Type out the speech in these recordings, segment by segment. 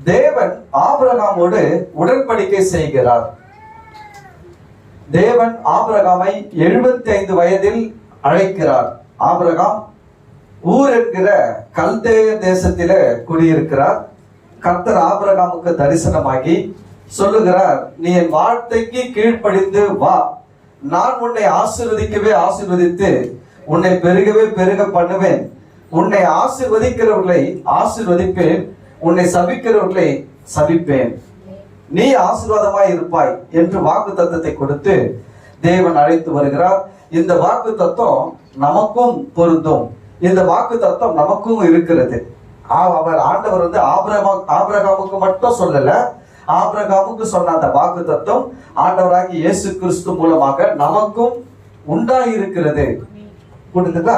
தேவன் ஆபிரகாமோடு உடன்படிக்கை செய்கிறார். தேவன் ஆபிரகாமை 75 வயதில் அழைக்கிறார். ஆபிரகாம் ஊர் என்கிற கல்தேய தேசத்திலே குடியிருக்கிறார். கர்த்தர் ஆபிரகாமுக்கு தரிசனமாகி சொல்லுகிறார், நீ என் வார்த்தைக்கு கீழ்ப்படிந்து வா, நான் உன்னை ஆசீர்வதிக்கவே ஆசீர்வதித்து உன்னை பெருகவே பெருக பண்ணுவேன். உன்னை ஆசீர்வதிக்கிறவர்களை ஆசீர்வதிப்பேன், உன்னை சபிக்கிறவர்களை சபிப்பேன், நீ ஆசீர்வாதமாய் இருப்பாய் என்று வாக்கு தத்தத்தை கொடுத்து தேவன் அழைத்து வருகிறார். இந்த வாக்கு தத்துவம் நமக்கும் பொருந்தும். இந்த வாக்கு தத்துவம் நமக்கும் இருக்கிறது. அவர் ஆண்டவர் ஆபிரகாமுக்கு மட்டும் சொல்லல, ஆபிரகாமுக்கு சொன்ன அந்த வாக்கு தத்துவம் ஆண்டவராகி இயேசு கிறிஸ்து மூலமாக நமக்கும் உண்டாகி இருக்கிறது. புரியுதுங்களா?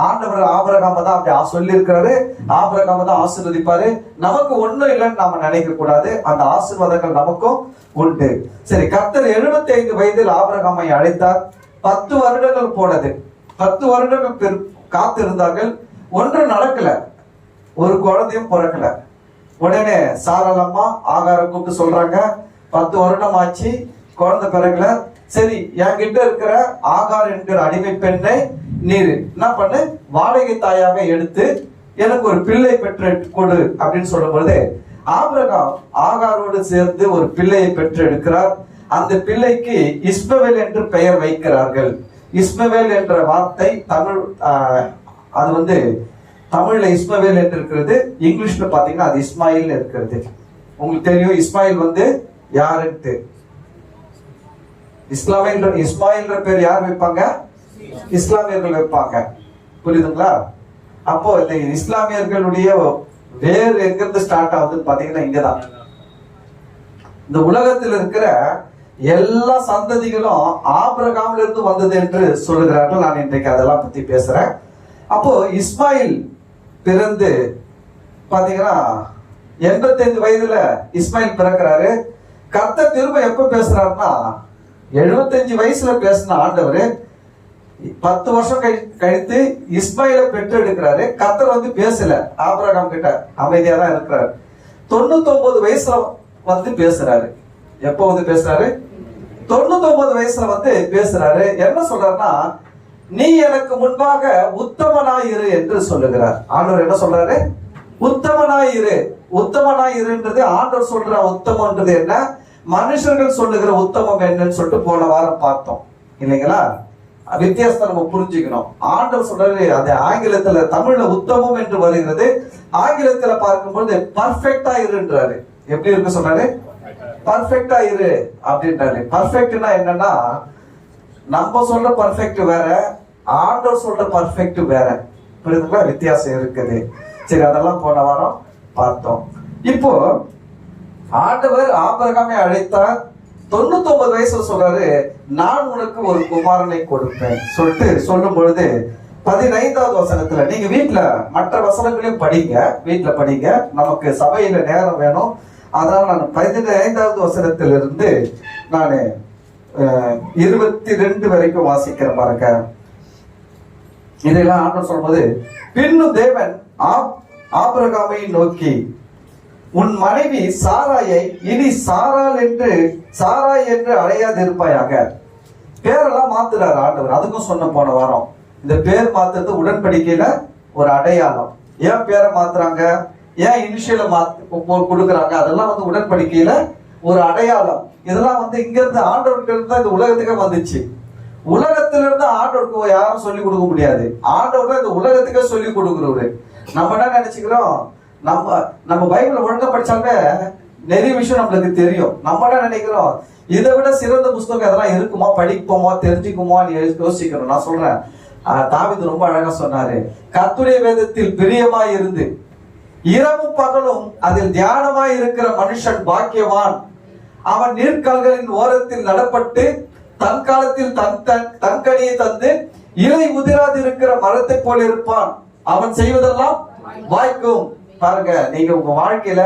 ஆண்டவர் ஆபிரகாம தான் அப்படி சொல்லி இருக்கிறாரு, ஆபிரகாம தான் ஆசீர்வதிப்பாரு. நமக்கு ஒண்ணும் இல்லைன்னு நாம நினைக்க கூடாது, அந்த ஆசீர்வாதங்கள் நமக்கும் உண்டு. சரி, கர்த்தர் 75 வயதில் ஆபிரகாமை அழைத்தார். 10 வருடங்கள் போனது. 10 வருடங்கள் காத்திருந்தார்கள். ஒன்றும் நடக்கல, ஒரு குழந்தையும் பிறக்கல. உடனே சாரலம்மா ஆகாரம் கூப்பிட்டு சொல்றாங்க, 10 வருடம் ஆச்சு, குழந்தை பிறக்கல. சரி, என்கிட்ட இருக்கிற ஆகார் என்கிற அடிமை பெண்ணை நீர் என்ன பண்ணு, வாடகை தாயாக எடுத்து எனக்கு ஒரு பிள்ளை பெற்று கொடு அப்படின்னு சொல்லும் பொழுது ஆபிரகாம் ஆகாரோடு சேர்ந்து ஒரு பிள்ளையை பெற்று எடுக்கிறார். அந்த பிள்ளைக்கு இஸ்மவேல் என்று பெயர் வைக்கிறார்கள். இஸ்மவேல் என்ற வார்த்தை தமிழ், அது தமிழ்ல இஸ்மவேல் என்று இருக்கிறது, இங்கிலீஷ்ல பாத்தீங்கன்னா அது இஸ்மாயில் இருக்கிறது. உங்களுக்கு தெரியும் இஸ்மாயில் யாருன்ட்டு. இஸ்மாயில் பேர் யார் வைப்பாங்க? இஸ்லாமியர்கள் வைப்பாங்க. புரியுதுங்களா? அப்போ இந்த இஸ்லாமியர்களுடைய வேறு எங்கிருந்து ஸ்டார்ட் ஆகுதுன்னு பாத்தீங்கன்னா இங்கதான். இந்த உலகத்தில் இருக்கிற எல்லா சந்ததிகளும் ஆபிரகாம்ல இருந்து வந்தது என்று சொல்லுகிறார்கள். நான் இன்றைக்கு அதெல்லாம் பத்தி பேசுறேன். அப்போ இஸ்மாயில் பிறந்து பாத்தீங்கன்னா 85 வயதுல இஸ்மாயில் பிறக்கிறாரு. கர்த்தர் திரும்ப எப்ப பேசுறாருன்னா 75 வயசுல பேசின ஆண்டவர் 10 வருஷம் கழித்து இஸ்மாயிலை பெற்று எடுக்கிறாரு. கர்த்தர் பேசல, ஆபிரகாம் கிட்ட அமைதியா தான் இருக்கிறாரு. 99 வயசுல பேசுறாரு. எப்ப பேசுறாரு? 99 வயசுல பேசுறாரு. என்ன சொல்றாருன்னா, நீ எனக்கு முன்பாக உத்தமனாயிரு என்று சொல்லுகிறார். ஆண்டவர் என்ன சொல்றாரு? உத்தமனாயிரு. உத்தமனாயிருன்றது ஆண்டவர் சொல்ற உத்தமன்றது என்ன, மனுஷர்கள் சொல்லுகிற உத்தமம் என்னன்னு சொல்லிட்டு போன வாரம் பார்த்தோம் இல்லைங்களா? வித்தியாசத்தை நம்ம புரிஞ்சுக்கணும். ஆண்டவர் சொல்றாரு, அது ஆங்கிலத்துல, தமிழ்ல உத்தமம் என்று வருகிறது, ஆங்கிலத்துல பார்க்கும்போது பர்ஃபெக்டா இருன்றாரு. எப்படி இருக்கு சொல்றாரு? பர்ஃபெக்டா இரு அப்படின்றாரு. பர்ஃபெக்ட்னா என்னன்னா, நம்ம சொல்ற பர்ஃபெக்ட் வேற, ஆண்டவர் சொல்ற பர்ஃபெக்ட் வேற. புரியுதுங்களா? வித்தியாசம் இருக்குது. சரி, அதெல்லாம் போன வாரம் பார்த்தோம். இப்போ ஆண்டவர் ஆபிரகாமை அழைத்தார். 99 வயசுல சொல்றாரு, நான் உனக்கு ஒரு குமாரனை கொடுப்பேன் சொல்லிட்டு சொல்லும் பொழுது 15வது வசனத்துல, நீங்க வீட்டுல மற்ற வசனங்களையும் படிங்க, வீட்டுல படிங்க, நமக்கு சபையில நேரம் வேணும். அதனால நான் 15வது வசனத்திலிருந்து நான் 22 வரைக்கும் வாசிக்கிறேன் பாருங்க. இதெல்லாம் ஆண்டவர் சொல்லும்போது, பின்னும் தேவன் ஆபிரகாமை நோக்கி, உன் மனைவி சாராயை இனி சாராய் என்று அழையாதிருப்பாயாக. பேரெல்லாம் மாத்துறாரு ஆண்டவர். அதுக்கும் சொன்ன போன வாரம், இந்த பேர் மாத்துறது உடன்படிக்கையில ஒரு அடையாளம். ஏன் பேரை மாத்துறாங்க, ஏன் இனிஷியல கொடுக்குறாங்க, அதெல்லாம் உடன்படிக்கையில ஒரு அடையாளம். இதெல்லாம் இங்க இருந்து ஆண்டவர்கிட்ட இருந்து இந்த உலகத்துக்கே வந்துச்சு. உலகத்துல இருந்து ஆண்டவருக்கு யாரும் சொல்லி கொடுக்க முடியாது. ஆண்டவர் தான் இந்த உலகத்துக்கே சொல்லி கொடுக்குறவரு. நம்ம என்ன நினைச்சுக்கிறோம், நம்ம பைபிள ஒழுங்கா படிச்சாலே நிறைய விஷயம் நம்மளுக்கு தெரியும். நம்ம என்ன நினைக்கிறோம், இதை விட சிறந்த புஸ்தகம் எதெல்லாம் இருக்குமா, படிப்போமா, தெரிஞ்சுக்குமா யோசிக்கிறோம். நான் சொல்றேன், தாவீது ரொம்ப அழகா சொன்னாரு, கர்த்தருடைய வேதத்தில் பிரியமாய் இருந்து இரவும் பகலும் அதில் தியானமாய் இருக்கிற மனுஷன் பாக்கியவான். அவன் நீர்க்கால்களின் ஓரத்தில் நடப்பட்டு தன் காலத்தில் தன் கனியை தந்து இலை உதிராது இருக்கிற மரத்தை போல இருப்பான். அவன் செய்வதெல்லாம் வாய்க்கும். பாருங்க, நீங்க உங்க வாழ்க்கையில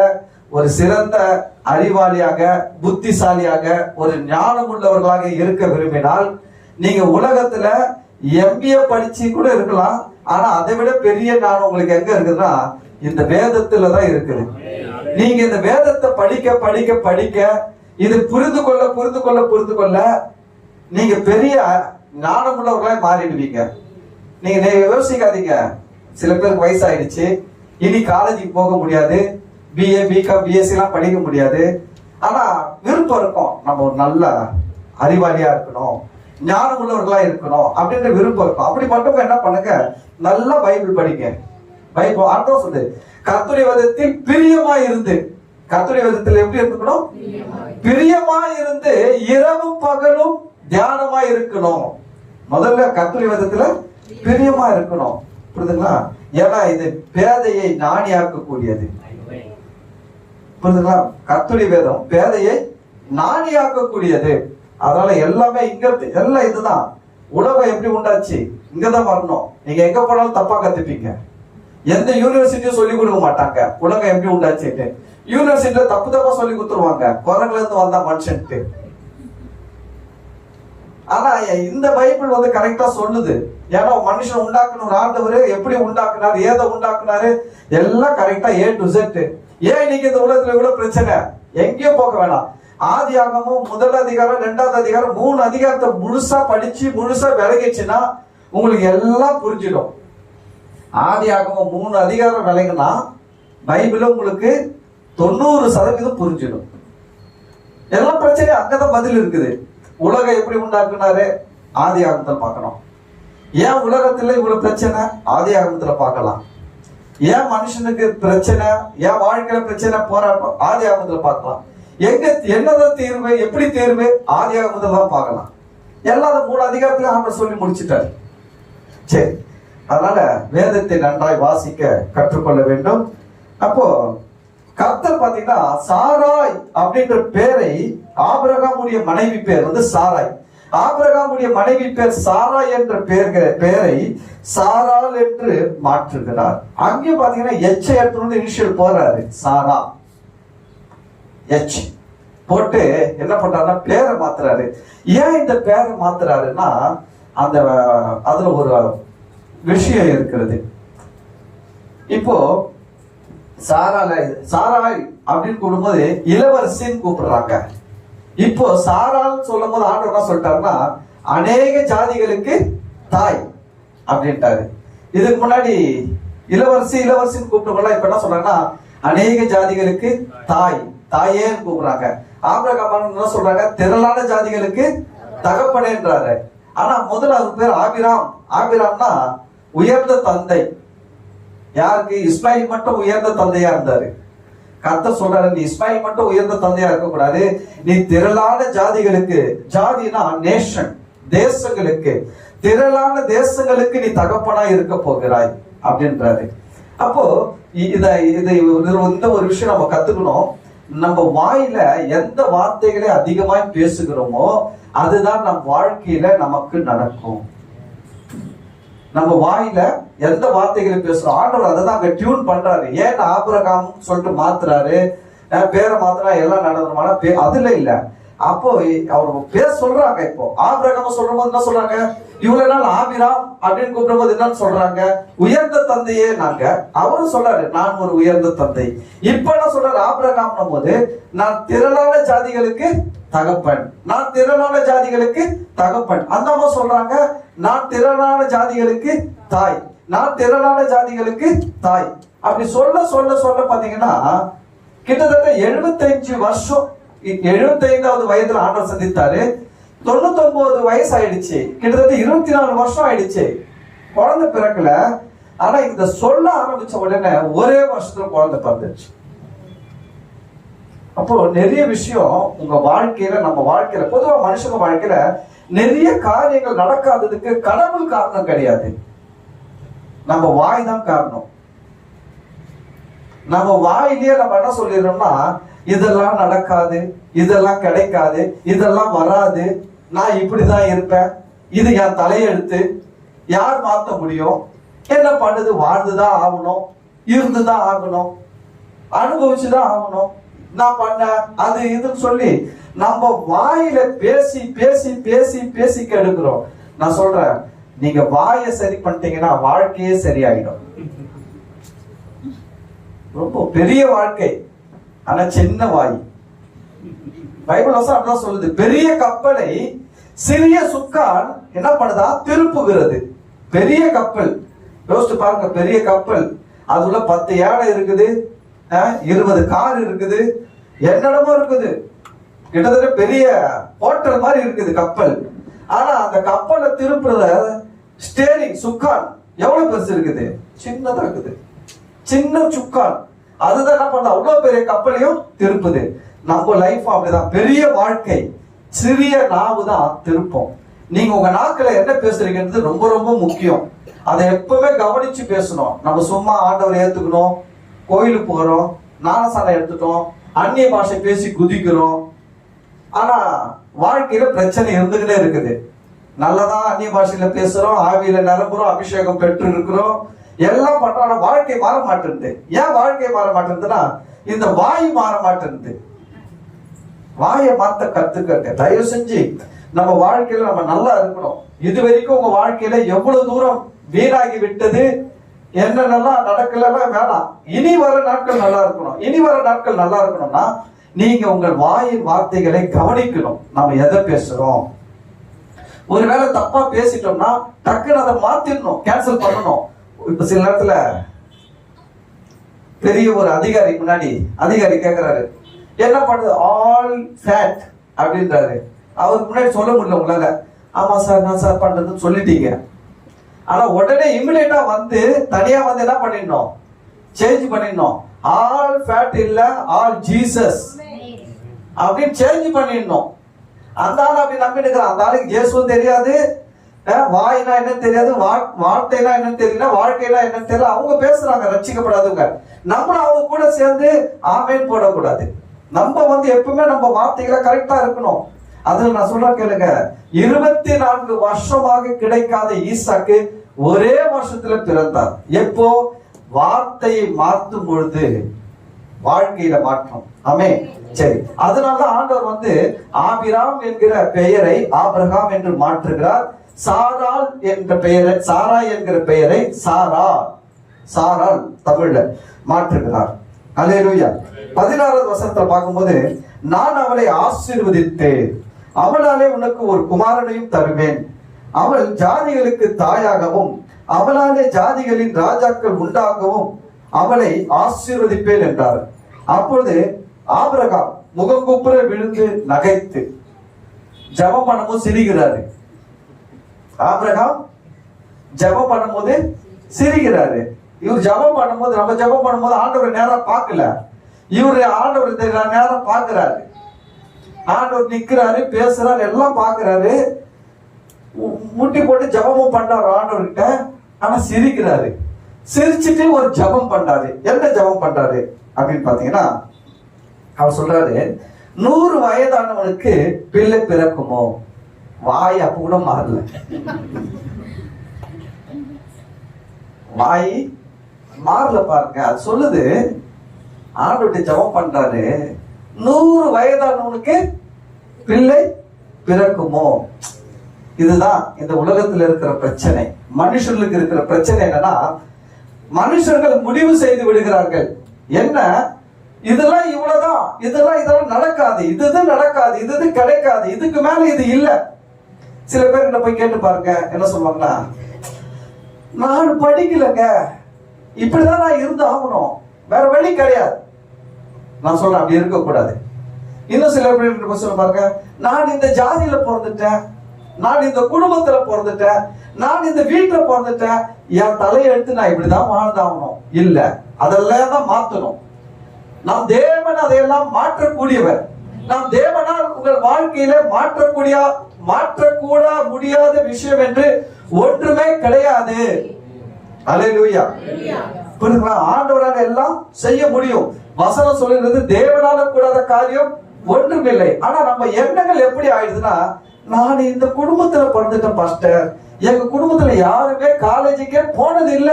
ஒரு சிறந்த அறிவாளியாக, புத்திசாலியாக, ஒரு ஞானம் உள்ளவர்களாக இருக்க விரும்பினால், நீங்க உலகத்துல MBA படிச்சு கூட இருக்கலாம். ஆனா அதை விட பெரிய ஞானம் உங்களுக்கு எங்க இருக்குதுன்னா இந்த வேதத்துல தான் இருக்குது. நீங்க இந்த வேதத்தை படிக்க படிக்க படிக்க இது புரிந்து கொள்ள புரிந்து கொள்ள புரிந்து கொள்ள நீங்க பெரிய ஞானமுள்ளவர்களாய் மாறிடுவீங்க. நீங்க யோசிக்காதீங்க, சில பேருக்கு வயசாயிடுச்சு, இனி காலேஜுக்கு போக முடியாது, பிஏ பிகாம் பிஎஸ்சி எல்லாம் படிக்க முடியாது. ஆனா விருப்பம் இருக்கும், நம்ம ஒரு நல்ல அறிவாளியா இருக்கணும், ஞானம் உள்ளவர்களா இருக்கணும் அப்படின்ற விருப்பம் இருக்கும். அப்படி மட்டும் என்ன பண்ணுங்க, நல்லா பைபிள் படிங்க. பைபிள் ஆண்டவர் சொல்லுது, கர்த்தருடைய வேதத்தில் பிரியமா இருந்து. கர்த்தருடைய வேதத்தில் எப்படி இருக்கணும்? பிரியமா இருந்து இரவும் பகலும் தியானமா இருக்கணும். முதல்ல கர்த்தருடைய வேதத்துல பிரியமா இருக்கணும், புரியுதுங்களா? ஏன்னா இது பேதையை ஞானியாக்கக்கூடியது, புரியுதுங்களா? கர்த்தருடைய வேதம் பேதையை ஞானியாக்கக்கூடியது. அதனால எல்லாமே இங்க எல்லாம் இதுதான். உலகம் எப்படி உண்டாச்சு? இங்கதான் வரணும். நீங்க எங்க போனாலும் தப்பா கத்துப்பீங்க. எந்த யூனிவர்சிட்டியும் சொல்லி கொடுக்க மாட்டாங்க உலகம் எப்படி உண்டாச்சுட்டு. யூனிவர்சிட்டியில தப்பு தப்பா சொல்லி கொடுத்துருவாங்க, குரங்குல இருந்து வந்தா மனுஷன்ட்டு. ஆனா இந்த பைபிள் வந்து கரெக்டா சொல்லுது. ஏன்னா மனுஷன் உண்டாக்கணும், ஆண்டவர் எப்படி உண்டாக்குனாரு, ஏதை உண்டாக்குனாரு, எல்லாம் கரெக்டா A to Z. ஏன் இன்னைக்கு இந்த உலகத்துல இவ்வளவு பிரச்சனை? எங்கேயும் போக வேணாம். ஆதி ஆகமும் முதல் அதிகாரம், இரண்டாவது அதிகாரம், 3 அதிகாரத்தை முழுசா படிச்சு முழுசா விளங்கிச்சுன்னா உங்களுக்கு எல்லாம் புரிஞ்சிடும். ஆதி ஆகமும் 3 அதிகாரம் விளங்குனா பைபிள் உங்களுக்கு 90% புரிஞ்சிடும். எல்லாம் பிரச்சனையும் அங்கதான் பதில் இருக்குது. உலகம் எப்படி உண்டாக்குனாரு? ஆதி ஆகமத்துல பார்க்கணும். ஏன் உலகத்துல இவ்வளவு பிரச்சனை? ஆதி ஆகமத்துல பார்க்கலாம். ஏன் மனுஷனுக்கு பிரச்சனை, ஏன் வாழ்க்கையில பிரச்சனை, போராட்டம், ஆதி ஆகமத்துல பார்க்கலாம். எங்க என்னதான் தீர்வு, எப்படி தீர்வு, ஆதி ஆகமத்துல தான் பார்க்கலாம். எல்லாரும் 3 அதிகாரத்துல ஆண்டவர் சொல்லி முடிச்சிட்டாரு. சரி, அதனால வேதத்தை நன்றாய் வாசிக்க கற்றுக்கொள்ள வேண்டும். அப்போ கர்த்தர் பாத்தீங்கன்னா சாராய் அப்படின்ற பேரை, ஆபிரகாமுடைய மனைவி பேர் வந்து சாராய், ஆபிரகாமுடைய மனைவி பேர் சாராய் என்ற பெயரை சாராள் என்று மாற்றுகிறார். அங்கே பாத்தீங்கன்னா எச் எடுத்து இனிஷியல் போறாரு, சாரா எச் போட்டு என்ன பண்றாருன்னா பேரை மாத்துறாரு. ஏன் இந்த பேரை மாத்துறாருன்னா அந்த அதுல ஒரு விஷயம் இருக்கிறது. இப்போ சாராய் அப்படின்னு கூப்பிடும்போது இளவரசின்னு கூப்பிடுறாங்க. இப்போ சாரால் சொல்லும் போது ஆண்டவர் என்ன சொல்லிட்டாருன்னா அநேக ஜாதிகளுக்கு தாய் அப்படின்ட்டாரு. இதுக்கு முன்னாடி இளவரசின்னு கூப்பிட்டவங்க இப்ப என்ன சொல்றாங்கன்னா அநேக ஜாதிகளுக்கு தாய், தாயேன்னு கூப்பிடுறாங்க. ஆபிரகாம் என்ன சொல்றாங்க, திரளான ஜாதிகளுக்கு தகப்பனேன்றாரு. ஆனா முதல்ல அவர் பேர் ஆபிராம். ஆபிராம்னா உயர்ந்த தந்தை. யாருக்கு? இஸ்மாயில் மட்டும் உயர்ந்த தந்தையா இருந்தாரு. கர்த்தர் சொல்றாரு, நீ இஸ்மாயில் மட்டும் உயர்ந்த தந்தையா இருக்க கூடாது, நீ திரளான ஜாதிகளுக்கு, ஜாதினா நேஷன், தேசங்களுக்கு, திரளான தேசங்களுக்கு நீ தகப்பனா இருக்க போகிறாய் அப்படின்றாரு. அப்போ இந்த ஒரு விஷயம் நம்ம கத்துக்கணும். நம்ம வாயில எந்த வார்த்தைகளை அதிகமாய் பேசுகிறோமோ அதுதான் நம் வாழ்க்கையில நமக்கு நடக்கும். நம்ம வாயில எந்த வார்த்தைகளை பேசுறோம், ஆண்டவர் அதை தான் அங்க டியூன் பண்றாரு. ஏன் ஆபிரகாம் சொல்லிட்டு மாத்துறாரு, பேரை மாத்திரா எல்லாம் நடந்துருமானா அதுல இல்ல. அப்போ அவர் பேர் சொல்றாங்க. இப்போ ஆபிரகாம சொல்லும் போது என்ன சொல்றாங்க, இவ்வளவு நாள் ஆபிராம் அப்படின்னு கூப்பிடும் போது என்னன்னு சொல்றாங்க, உயர்ந்த தந்தையே நாங்க. அவரும் சொல்றாரு, நான் ஒரு உயர்ந்த தந்தை. இப்ப என்ன சொல்றாரு, ஆபிரகாம் போது நான் திரளான ஜாதிகளுக்கு தகப்பன், நான் திரளான ஜாதிகளுக்கு தகப்பன். அந்த அம்மா சொல்றாங்க, நான் திரளான ஜாதிகளுக்கு தாய், நான் திரளான ஜாதிகளுக்கு தாய். அப்படி சொல்ல சொல்ல சொல்ல பாத்தீங்கன்னா கிட்டத்தட்ட 75 வருஷம், 75வது வயதுல ஆண்டவர் சந்தித்தாரு. 99 வயசு ஆயிடுச்சு, கிட்டத்தட்ட 24 வருஷம் ஆயிடுச்சு, குழந்தை பிறக்கல. ஆனா இந்த சொல்ல ஆரம்பிச்ச உடனே ஒரே வருஷத்துல குழந்தை பிறந்துச்சு. அப்போ நிறைய விஷயம் உங்க வாழ்க்கையில, நம்ம வாழ்க்கையில, பொதுவா மனுஷங்க வாழ்க்கையில நிறைய காரியங்கள் நடக்காததுக்கு கடவுள் காரணம் கிடையாது, நம்ம வாய் தான் காரணம். நம்ம வாயிலேயே நம்ம என்ன சொல்லிடுறோம்னா, இதெல்லாம் நடக்காது, இதெல்லாம் கிடைக்காது, இதெல்லாம் வராது, நான் இப்படிதான் இருப்பேன், இது என் தலையெழுத்து, யார் மாத்த முடியும், என்ன பண்ணுது, வாழ்ந்துதான் ஆகணும், இருந்துதான் ஆகணும், அனுபவிச்சுதான் ஆகணும், நான் பண்ண அது இதுன்னு சொல்லி நம்ம வாயில பேசி பேசி பேசி பேசி கெடுக்கிறோம். நான் சொல்றேன், நீங்க வாயை சரி பண்ணிட்டீங்கன்னா வாழ்க்கையே சரியாயிடும். ரொம்ப பெரிய வாழ்க்கை. ஆனா சின்ன வாய். பைபிள் வசனம் அப்படிதான் சொல்லுது. பெரிய கப்பலை சிறிய சுக்கான் என்ன பண்ணுதா? திருப்புகிறது. பெரிய கப்பல் யோசிச்சு பாருங்க, பெரிய கப்பல், அதுல 10 யானை இருக்குது, 20 கார் இருக்குது, என்னென்னமோ இருக்குது, கிட்டத்தட்ட பெரிய ஹோட்டல் மாதிரி இருக்குது கப்பல். ஆனா அந்த கப்பலை திருப்புறத ஸ்டேரிங் சுக்கான் எவ்வளவு பெருசு இருக்குது? சின்னதா இருக்குது, சின்ன சுக்கான். அதுதான் என்ன பண்ண அவ்வளவு பெரிய கப்பலையும் திருப்புது. நம்ம லைஃப் அப்படிதான். பெரிய வாழ்க்கை சிறிய நாவு தான் திருப்பம். நீங்க உங்க நாட்களை என்ன பேசுறீங்கன்றது ரொம்ப ரொம்ப முக்கியம். அதை எப்பவுமே கவனிச்சு பேசணும். நம்ம சும்மா ஆண்டவரை ஏத்துக்கணும், கோயிலுக்கு போறோம், ஞானசாலை எடுத்துட்டோம், அந்நிய பாஷை பேசி குதிக்கிறோம். ஆனா வாழ்க்கையில பிரச்சனை இருந்துகிட்டே இருக்குது. நல்லதான் அந்நிய பாஷையில பேசுறோம், ஆவியில நிரம்புறோம், அபிஷேகம் பெற்று இருக்கிறோம், எல்லாம் பண்றோம். ஆனா வாழ்க்கை மாற மாட்டேங்குது. ஏன் வாழ்க்கை மாற மாட்டேங்குதுன்னா இந்த வாய் மாற மாட்டேங்குது. வாயை மாத்த கத்துக்க. தயவு செஞ்சு நம்ம வாழ்க்கையில நம்ம நல்லா இருக்கணும். இது வரைக்கும் உங்க வாழ்க்கையில எவ்வளவு தூரம் வீணாகி விட்டது, என்னென்னலாம் நடக்கலாம் வேணாம். இனி வர நாட்கள் நல்லா இருக்கணும். இனி வர நாட்கள் நல்லா இருக்கணும்னா நீங்க உங்கள் வாயின் வார்த்தைகளை கவனிக்கணும். நம்ம எதை பேசுறோம்? ஒருவேளை தப்பா பேசிட்டோம்னா டக்குன்னு அதை மாத்திடணும், கேன்சல் பண்ணணும். இப்ப சில நேரத்துல பெரிய ஒரு அதிகாரி முன்னாடி அதிகாரி கேட்கிறாரு, என்ன பண்ணுது? ஆல் ஃபேட் அப்படின்றாரு. அவருக்கு முன்னாடி சொல்ல முடியல உங்களால. ஆமா சார், நான் சார் பண்றதுன்னு சொல்லிட்டீங்க. ஆனா உடனே இமிடியேட்டா வந்து தனியா வந்து என்ன பண்ணிடணும்? சேஞ்ச் பண்ணிடணும். ஆல் ஃபேட் இல்ல, ஆல் ஜீசஸ் அப்படின்னு சேஞ்ச் பண்ணிடணும். அந்த ஆள் அப்படி நம்பி இருக்கிறான். அந்த ஆளுக்கு இயேசுவும் தெரியாது, வாய்னா என்னன்னு தெரியாது, வார்த்தைனா என்னன்னு தெரியல, வாழ்க்கைனா என்னன்னு தெரியல. அவங்க பேசுறாங்க ரட்சிக்கப்படாதவங்க. நம்மளும் அவங்க கூட சேர்ந்து ஆமேன் போடக்கூடாது. நம்ம வந்து எப்பவுமே நம்ம வார்த்தைகளை கரெக்டா இருக்கணும். அதுல நான் சொல்றேன் கேளுங்க, 24 வருஷமாக கிடைக்காத ஈசாக்கு ஒரே வருஷத்துல பிறந்தார். எப்போ? வார்த்தையை மாற்றும் பொழுது வாழ்க்கையில மாற்றம். ஆமென். சரி, அதனாலதான் ஆண்டவர் வந்து ஆபிராம் என்கிற பெயரை ஆபிரகாம் என்று மாற்றுகிறார். சாராள் என்ற பெயரை, சாரா என்கிற பெயரை சாராள் தமிழ்ல மாற்றுகிறார். அல்லேலூயா. 16வது வசனத்துல பார்க்கும்போது, நான் அவளை ஆசீர்வதித்தேன், அவளாலே உனக்கு ஒரு குமாரனையும் தருவேன், அவள் ஜாதிகளுக்கு தாயாகவும் அவளாலே ஜாதிகளின் ராஜாக்கள் உண்டாகவும் அவளை ஆசீர்வதிப்பேன் என்றார். அப்பொழுது ஆபிரகாம் முகங்குப்புற விழுந்து நகைத்து ஜெபம் பண்ணும்போது சிரிக்கிறாரு. ஆபிரகாம் ஜெபம் பண்ணும்போது சிரிக்கிறாரு. இவர் ஜெபம் பண்ணும்போது, நம்ம ஜெபம் பண்ணும்போது ஆண்டவர் நேரம் பார்க்கல, இவரு ஆண்டவர் நேரம் பார்க்கிறாரு. ஆண்டவர் நிக்கிறாரு, பேசுறாரு, எல்லாம் பார்க்கிறாரு. முட்டி போட்டு ஜெபமும் பண்றாரு ஆண்டவர்கிட்ட. ஆனா சிரிக்கிறாரு. சிரிச்சுட்டு ஒரு ஜெபம் பண்றாரு. என்ன ஜெபம் பண்றாரு அப்படின்னு பாத்தீங்கன்னா, அவர் சொல்றாரு, 100 வயதானவனுக்கு பிள்ளை பிறக்குமோ? வாய் அப்ப கூட மாறல. வாய் மாறல பாருங்க. அது சொல்லுது, ஆண்டவர்கிட்ட ஜெபம் பண்றாரு, 100 வயதானவனுக்கு பிள்ளை பிறக்குமோ? இதுதான் இந்த உலகத்தில் இருக்கிற பிரச்சனை. மனுஷர்களுக்கு இருக்கிற பிரச்சனை என்னன்னா, மனுஷர்கள் முடிவு செய்து விடுகிறார்கள். என்ன? இதெல்லாம் இவ்வளவுதான், இதெல்லாம் நடக்காது, இது நடக்காது, இது கிடைக்காது, இதுக்கு மேல இது இல்ல. சில பேர் என்ன போய் கேட்டு பாருங்க, என்ன சொல்லுவாங்கன்னா, நான் படிக்கலங்க, இப்படிதான் நான் இருந்து ஆகணும், வேற வழி கிடையாது. நான் சொல்றேன், அப்படி இருக்க கூடாது. இன்னும் சில பேர் சொல்ல பாருங்க, நான் இந்த ஜாதியில பிறந்துட்டேன், நான் இந்த குடும்பத்துல பிறந்துட்டேன், நான் இந்த வீட்டுல பிறந்துட்டேன், என் தலையெழுத்து நான் இப்படிதான் வாழ்ந்தாகணும். இல்ல, அதெல்லாம் தான் மாத்தணும். நாம் தேவன் அதையெல்லாம் மாற்றக்கூடியவர். நாம் தேவனால் உங்கள் வாழ்க்கையில மாற்றக்கூட முடியாத விஷயம் என்று ஒன்றுமே கிடையாது. அல்லேலூயா. ஆண்டவரால் எல்லாம் செய்ய முடியும். வசனம் சொல்லுகிறது, தேவனால கூடாத காரியம் ஒன்றுமில்லை. ஆனா நம்ம எண்ணங்கள் எப்படி ஆயிடுதுன்னா, நான் இந்த குடும்பத்துல பிறந்துட்டேன் பாஸ்டர், எங்க குடும்பத்துல யாருமே காலேஜுக்கே போனது இல்ல,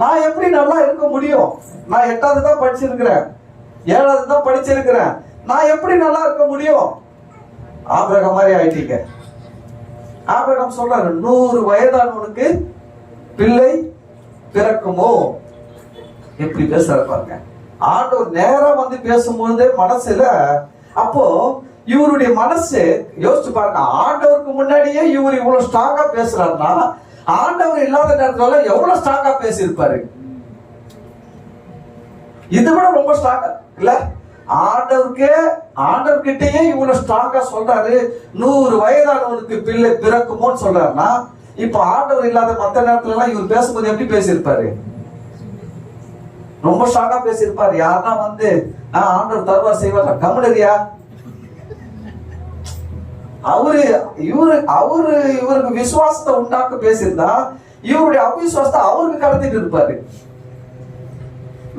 நான் எப்படி நல்லா இருக்க முடியும்? நான் 8வது தான் படிச்சிருக்கிறேன், 7வது தான் படிச்சிருக்கிறேன், நான் எப்படி நல்லா இருக்க முடியும்? ஆபிரகாம் மாதிரி ஆயிட்டீங்க. ஆபிரகாம் சொல்றாரு, 100 வயதானவனுக்கு பிள்ளை பிறக்குமோ? எப்படி பேசுற பாருங்க. ஆண்டவர் நேரா வந்து பேசும்போது மனசுல, அப்போ இவருடைய மனசு யோசிச்சு பாருங்க, ஆண்டவருக்கு முன்னாடியே இவர் இவ்வளவு ஸ்ட்ராங்கா பேசுறாருன்னா ஆண்டவர் இல்லாத நேரத்துல எவ்வளவு ஸ்ட்ராங்கா பேசியிருப்பாரு. இதை விட ரொம்ப ஸ்ட்ராங்கா இல்ல, ஆண்டவர்கிட்டயே இவ்வளவு ஸ்ட்ராங்கா சொல்றாரு. 100 வயதானவனுக்கு பிள்ளை பிறக்குமோன்னு சொல்றாருன்னா, இப்ப ஆண்டவர் இல்லாத மத்த நேரத்துல எல்லாம் இவர் பேசும்போது எப்படி பேசியிருப்பாரு? ரொம்ப ஸ்ட்ராங்கா பேசியிருப்பாரு. யாருன்னா வந்து ஆண்டவர் தருவார் செய்வார், கம்முனரியா, இவருக்கு விசுவாசத்தை உண்டாக்க பேசியிருந்தா இவருடைய அவிசுவாசத்தை அவருக்கு கடத்திட்டு இருப்பாரு.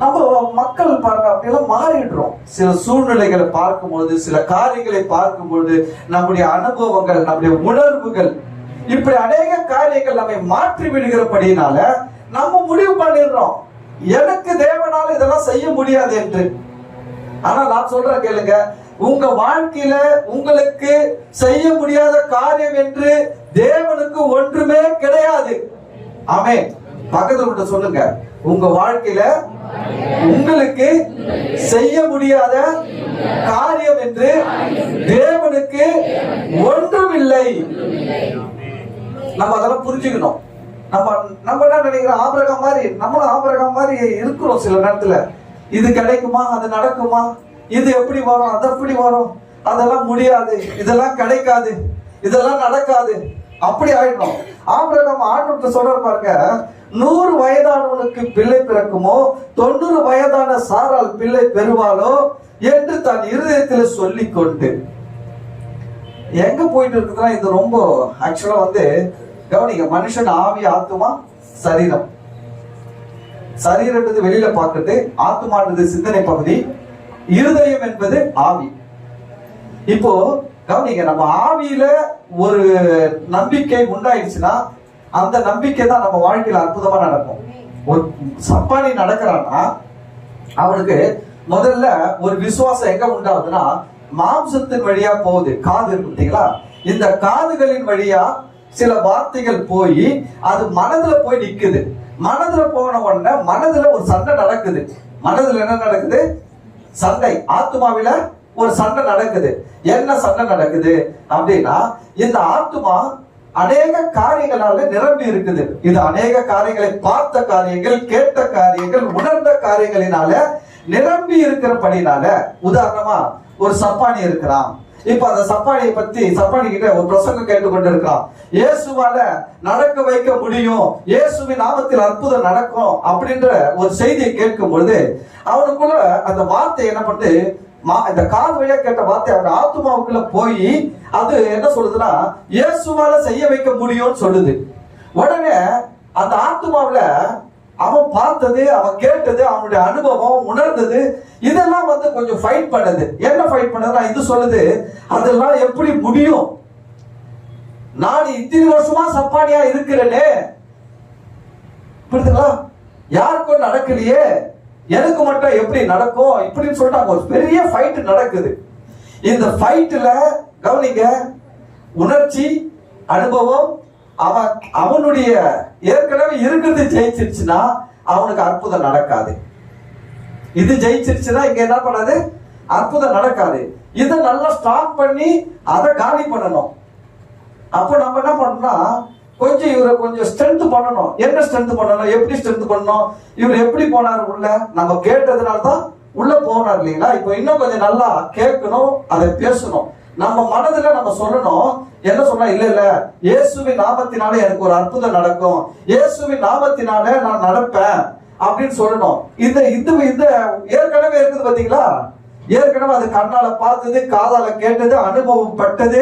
நம்ம மக்கள் பாருங்க அப்படியெல்லாம் மாறிடுறோம். சில சூழ்நிலைகளை பார்க்கும்போது, சில காரியங்களை பார்க்கும்போது, நம்முடைய அனுபவங்கள், நம்முடைய உணர்வுகள், இப்படி அநேக காரியங்கள் நம்மை மாற்றி விடுகிறபடினால நம்ம முடிவு பண்ணிடுறோம், எனக்கு தேவனால இதெல்லாம் செய்ய முடியாது என்று. ஆனா நான் சொல்றேன் கேளுங்க, உங்க வாழ்க்கையில உங்களுக்கு செய்ய முடியாத காரியம் என்று தேவனுக்கு ஒன்றுமே கிடையாது. ஆமென். பக்கத்துல சொல்லுங்க, உங்க வாழ்க்கையில உங்களுக்கு செய்ய முடியாத காரியம் என்று தேவனுக்கு ஒன்றும் இல்லை. நம்ம அதெல்லாம் புரிஞ்சுக்கணும். நம்ம என்ன நினைக்கிறோம், ஆபிரகாம் மாதிரி, நம்மளும் ஆபிரகாம் மாதிரி இருக்கிறோம். சில நேரத்துல இது கிடைக்குமா, அது நடக்குமா, இது எப்படி வரும், அது எப்படி வரும், அதெல்லாம் முடியாது, இதெல்லாம் கிடைக்காது, இதெல்லாம் நடக்காது, அப்படி ஆயிடும். ஆபிரகாம் ஆண்டவர்கிட்ட சொல்றாரு பாருங்க, 100 வயதானவனுக்கு பிள்ளை பிறக்குமோ, 90 வயதான சாரால் பிள்ளை பெறுவாளோ என்று தன் இருதயத்தில் சொல்லிக் கொண்டு. எங்க போயிட்டு இருக்குதுன்னா, இது ரொம்ப ஆக்சுவலா வந்து கவனிங்க, மனுஷன் ஆவி, ஆத்துமா, சரீரம். சரீரன்றது வெளியில பார்க்கிறது, ஆத்துமான்றது சிந்தனை பகுதி, இருதயம் என்பது ஆவி. இப்போ கவனிங்க, நம்ம ஆவியில ஒரு நம்பிக்கை உண்டாயிடுச்சுன்னா அந்த நம்பிக்கை தான் நம்ம வாழ்க்கையில அற்புதமா நடக்கும். ஒரு சப்பானி நடக்கிறான்னா அவனுக்கு முதல்ல ஒரு விசுவாசம் எங்க உண்டாகுதுன்னா, மாம்சத்தின் வழியா போகுது. காது இருக்கு பார்த்தீங்களா, இந்த காதுகளின் வழியா சில வார்த்தைகள் போய் அது மனதுல போய் நிக்குது. மனதுல போன உடனே மனதுல ஒரு சண்டை நடக்குது. மனதுல என்ன நடக்குது? சண்டை. ஆத்மாவில ஒரு சண்டை நடக்குது. என்ன சண்டை நடக்குது அப்படின்னா, இந்த ஆத்மா அநேக காரியங்களால நிரம்பி இருக்குது. இது அநேக காரியங்களை பார்த்த காரியங்கள், கேட்ட காரியங்கள், உணர்ந்த காரியங்களினால நிரம்பி இருக்கிறபடினால, உதாரணமா ஒரு சப்பானி இருக்கிறான். இப்ப அந்த சப்பானியை பத்தி, சப்பானி கிட்ட ஒரு பிரசங்கம் கேட்டுக்கொண்டு இருக்கான். இயேசுவால நடக்க வைக்க முடியும், இயேசுவின் நாமத்தில் அற்புதம் நடக்கும் அப்படின்ற ஒரு செய்தியை கேட்கும் பொழுது அவனுக்குள்ள அந்த வார்த்தை என்ன பண்ணுது, இந்த காது வழியா கேட்ட வார்த்தை அவன் ஆத்மாவுக்குள்ள போய் அது என்ன சொல்லுதுன்னா, இயேசுவால செய்ய வைக்க முடியும்னு சொல்லுது. உடனே அந்த ஆத்மாவுல அவன் பார்த்தது, அவன் கேட்டது, அவனுடைய அனுபவம், உணர்ந்தது, இதெல்லாம் வந்து கொஞ்சம் ஃபைட் பண்ணுது. என்ன ஃபைட் பண்ணுதுன்னா, இது சொல்லுது, அதெல்லாம் எப்படி முடியும், நான் இத்தனை வருஷமா சப்பானியா இருக்கிறேனே, புரியுதுங்களா, யாருக்கும் நடக்கலையே, எனக்கு மட்டும் எப்படி நடக்கும் இப்படின்னு சொல்லிட்டு ஒரு பெரிய ஃபைட் நடக்குது. இந்த ஃபைட்ல கவனிங்க, உணர்ச்சி, அனுபவம், அவனுடைய ஏற்கனவே இருக்கிறது ஜெயிச்சிருச்சுன்னா அவனுக்கு அற்புதம் நடக்காது. இது ஜெயிச்சிருச்சுன்னா இங்க என்ன பண்ணாது, அற்புதம் நடக்காது. இதை நல்லா ஸ்ட்ராங் பண்ணி அதை காலி பண்ணணும். அப்போ நம்ம என்ன பண்ணோம்னா, கொஞ்சம் இவரை கொஞ்சம் ஸ்ட்ரென்த் பண்ணணும். என்ன ஸ்ட்ரென்த் பண்ணணும், எப்படி ஸ்ட்ரென்த் பண்ணணும், இவர் எப்படி போனார் உள்ள, நம்ம கேட்டதுனால தான் உள்ள போனார் இல்லைங்களா. இப்போ இன்னும் கொஞ்சம் நல்லா கேட்கணும், அதை பேசணும். நம்ம மனதுல நம்ம சொல்லணும், என்ன சொன்னா, இல்ல இல்ல, இயேசுவின் நாமத்தினால எனக்கு ஒரு அற்புதம் நடக்கும், இயேசுவின் நாமத்தினால நான் நடப்பேன் அப்படின்னு சொல்லணும். இந்த இந்த ஏற்கனவே இருக்குது பாத்தீங்களா, ஏற்கனவே அது கண்ணால பார்த்தது, காதால கேட்டது, அனுபவப்பட்டது,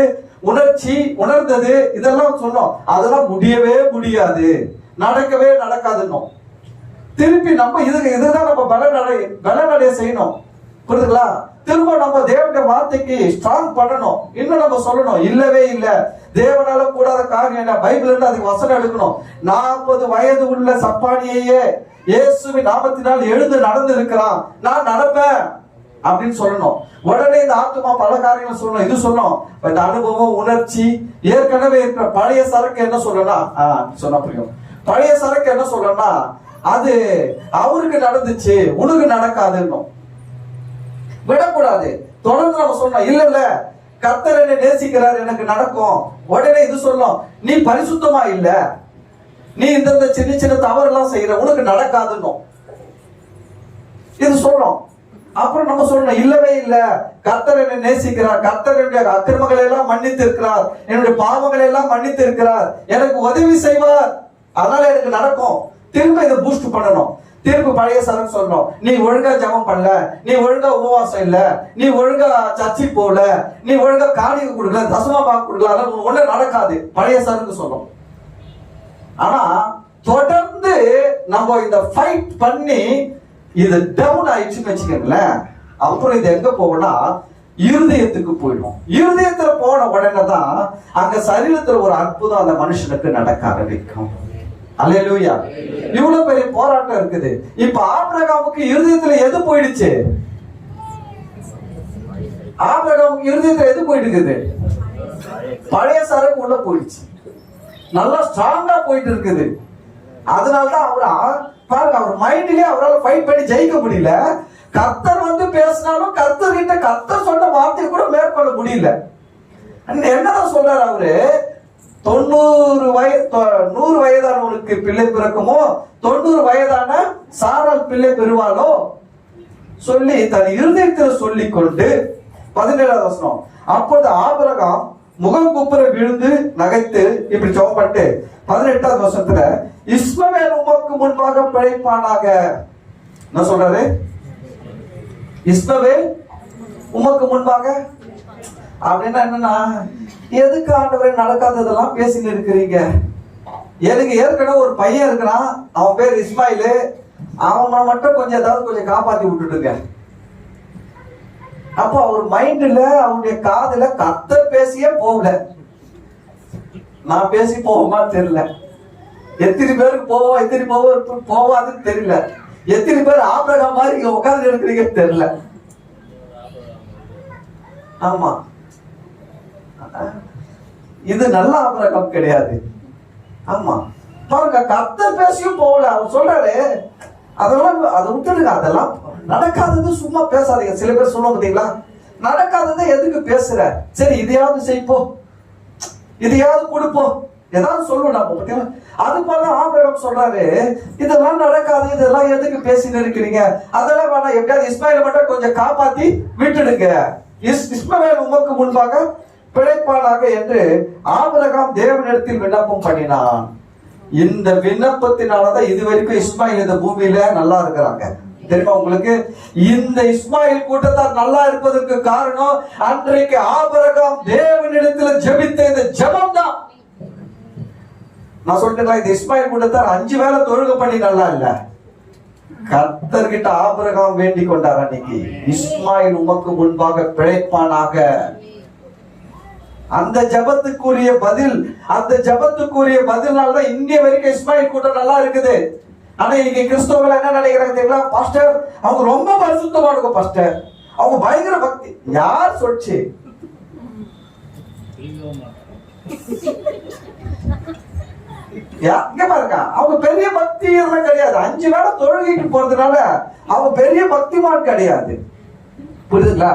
உணர்ச்சி, உணர்ந்தது, இதெல்லாம் சொன்னோம். அதெல்லாம் முடியவே முடியாது, நடக்கவே நடக்காதுன்னு திருப்பி நம்ம இதுதான் நம்ம பலனடைய செய்யணும். புரியுதுங்களா? திரும்ப நம்ம தேவனுடைய வார்த்தைக்கு ஸ்ட்ராங் பண்ணணும். இன்னும் நம்ம சொல்லணும், இல்லவே இல்லை, தேவனால கூடாத காரியம் என்ன, பைபிள் இருந்து அதுக்கு வசனம் எடுக்கணும். 40 வயது உள்ள சப்பானியையே இயேசுவின் நாமத்தினால் எழுந்து நடந்து இருக்கிறான், நான் நடப்பேன் அப்படின்னு சொல்லணும். உடனே இந்த ஆத்மா பல காரியங்கள் சொல்லணும். இது சொல்லணும், இந்த அனுபவம், உணர்ச்சி, ஏற்கனவே இருக்கிற பழைய சரக்கு என்ன சொல்லணும், சொன்ன புரியும். பழைய சரக்கு என்ன சொல்லணும்னா, அது அவருக்கு நடந்துச்சு, உனக்கு நடக்காதுன்னு விடக்கூடாது. தொடர்ந்து நம்ம சொன்னோம், இல்ல இல்ல கர்த்தர் என்னை நேசிக்கிறார், எனக்கு நடக்கும். உடனே இது சொல்லும், நீ பரிசுத்தமா இல்ல, நீ இந்த சின்ன சின்ன தவறு எல்லாம் செய்யற, உனக்கு நடக்காதுன்னு இது சொல்றோம். அப்புறம் நம்ம சொல்லணும், இல்லவே இல்ல கர்த்தர் என்னை நேசிக்கிறார், கர்த்தர் என்னுடைய அக்கிரமங்களை எல்லாம் மன்னித்து இருக்கிறார், என்னுடைய பாவங்களை எல்லாம் மன்னித்து இருக்கிறார், எனக்கு உதவி செய்வார், அதனால எனக்கு நடக்கும். திரும்ப இதை பூஸ்ட் பண்ணணும். திரும்ப பழைய சரம் சொல்லணும், நீ ஒழுங்கா ஜெபம் பண்ணல, நீ ஒழுங்கா உபவாசம் இல்ல, நீ ஒழுங்கா சர்ச்சை போல, நீ ஒழுங்கா காணிக்கை கொடுக்கல, தசமா பாக்கு கொடுக்கல, ஒண்ணு நடக்காது. பழைய சரம் சொல்லும். ஆனா தொடர்ந்து நம்ம இந்த ஃபைட் பண்ணி இது டவுன் ஆயிடுச்சுன்னு வச்சுக்கோங்களேன், அப்புறம் இது எங்க போகும்னா இருதயத்துக்கு போயிடும். இருதயத்துல போன உடனே தான் அங்க சரீரத்துல ஒரு அற்புதம் அந்த மனுஷனுக்கு நடக்க ஆரம்பிக்கும். அல்லேலூயா. இவ்வளவு பெரிய போராட்டம் இருக்குது. இப்ப ஆபிரகாமுக்கு இருதயத்துல எது போயிடுச்சு? ஆபிரகாமுக்கு இருதயத்துல எது போயிட்டு இருக்குது? பழைய சரக்கு உள்ள போயிடுச்சு, நல்லா ஸ்ட்ராங்கா போயிட்டு இருக்குது. அதனாலதான் அவர் பாருங்க, அவர் மைண்ட்லயே அவரால் ஃபைட் பண்ணி ஜெயிக்க முடியல. கர்த்தர் வந்து பேசினாலும் கர்த்தர் கிட்ட கர்த்தர் சொன்ன வார்த்தையை கூட மேற்கொள்ள முடியல. என்னதான் சொல்றாரு அவரு, 100 வயதானவனுக்கு பிள்ளை பிறக்குமோ, 90 வயதான சாரால் பிள்ளை பெறுவாளோ சொல்லி தன் இருதயத்தில் சொல்லிக் கொண்டு 17வது வசனம், அப்போது ஆபிரகாம் முகம் குப்புற விழுந்து நகைத்து இப்படி ஜெபப்பட்டு 18வது வசனத்துல, இஸ்மவேல் உமக்கு முன்பாக பிழைப்பானாக. என்ன சொல்றாரு? இஸ்மவேல் உமக்கு முன்பாக அப்படின்னா என்னன்னா, எதுக்கு ஆண்டவரே நடக்காததெல்லாம் பேசிட்டு இருக்கிறீங்க? எனக்கு ஏற்கனவே ஒரு பையன் இருக்கிறான், அவன் பேர் இஸ்மாயிலு, அவனை மட்டும் கொஞ்சம் ஏதாவது கொஞ்சம் காப்பாத்தி விட்டுட்டுங்க. அப்போ அவர் மைண்ட்ல அவனுடைய காதுல கர்த்தர் பேசியே போகல. நான் பேசி போவோமா தெரியல, எத்தனை பேருக்கு போவோம் எத்தனை போவாதுன்னு தெரியல, எத்தனை பேர் ஆபிரகாம் மாதிரி இங்க உட்கார்ந்து இருக்கிறீங்க தெரியல. ஆமா, இது நல்ல ஆபிரகாம் கிடையாது. ஆமா பாருங்க, கர்த்தர் பேசியும் போகல. அவர் சொல்றாரு, அதெல்லாம் அதை விட்டுடுங்க, அதெல்லாம் நடக்காதது சும்மா பேசாதீங்க. சில பேர் சொல்லுவோம் பார்த்தீங்களா, நடக்காததை எதுக்கு பேசுற, சரி இதையாவது செய்ப்போம், இதையாவது கொடுப்போம், ஏதாவது சொல்லுவோம் நம்ம பார்த்தீங்களா. அது போல ஆபிரகாம் சொல்றாரு, இதெல்லாம் நடக்காது, இதெல்லாம் எதுக்கு பேசிட்டு இருக்கிறீங்க, அதெல்லாம் வேணாம், எப்படியாவது இஸ்மாயிலை மட்டும் கொஞ்சம் காப்பாத்தி விட்டுடுங்க, இஸ்மவேல் உமக்கு முன்பாக பிழைப்பானாக என்று ஆபிரகாம் தேவனிடத்தில் விண்ணப்பம் பண்ணினான். இந்த விண்ணப்பத்தினாலதான் இதுவரைக்கும் இஸ்மாயில் இந்த பூமியில நல்லா இருக்கிறாங்க. தெரியுமா உங்களுக்கு? இந்த இஸ்மாயில் கூட்டத்தார் நல்லா இருப்பதற்கு காரணம் அன்றைக்கு ஆபிரகாம் தேவனிடத்தில் ஜெபித்த இந்த ஜெபம் தான். நான் சொல்லிட்டேன், இந்த இஸ்மாயில் கூட்டத்தார் 5 வேளை தொழுகை பண்ணி நல்லா இல்ல, கர்த்தர்கிட்ட ஆபிரகாம் வேண்டிக் கொண்டார் அன்னைக்கு, இஸ்மாயில் உமக்கு முன்பாக பிழைப்பானாக. அந்த ஜபத்துக்குரிய பதில், அந்த ஜபத்துக்குரிய பதில்னால்தான் இந்திய வரைக்கும் இஸ்மாயில் கூட்டம் நல்லா இருக்குது. ஆனா இன்னைக்கு கிறிஸ்தவர்கள் என்ன நினைக்கிறாங்க தெரியுங்களா, பாஸ்டர் அவங்க ரொம்ப பரிசுத்தமா இருக்கும், பாஸ்டர் அவங்க பயங்கர பக்தி. யார் சொல்லிச்சு? இங்க பாருங்க, அவங்க பெரிய பக்தி எல்லாம் கிடையாது. 5 வேளை தொழுகைக்கு போறதுனால அவங்க பெரிய பக்திமான் கிடையாது. புரியுதுங்களா?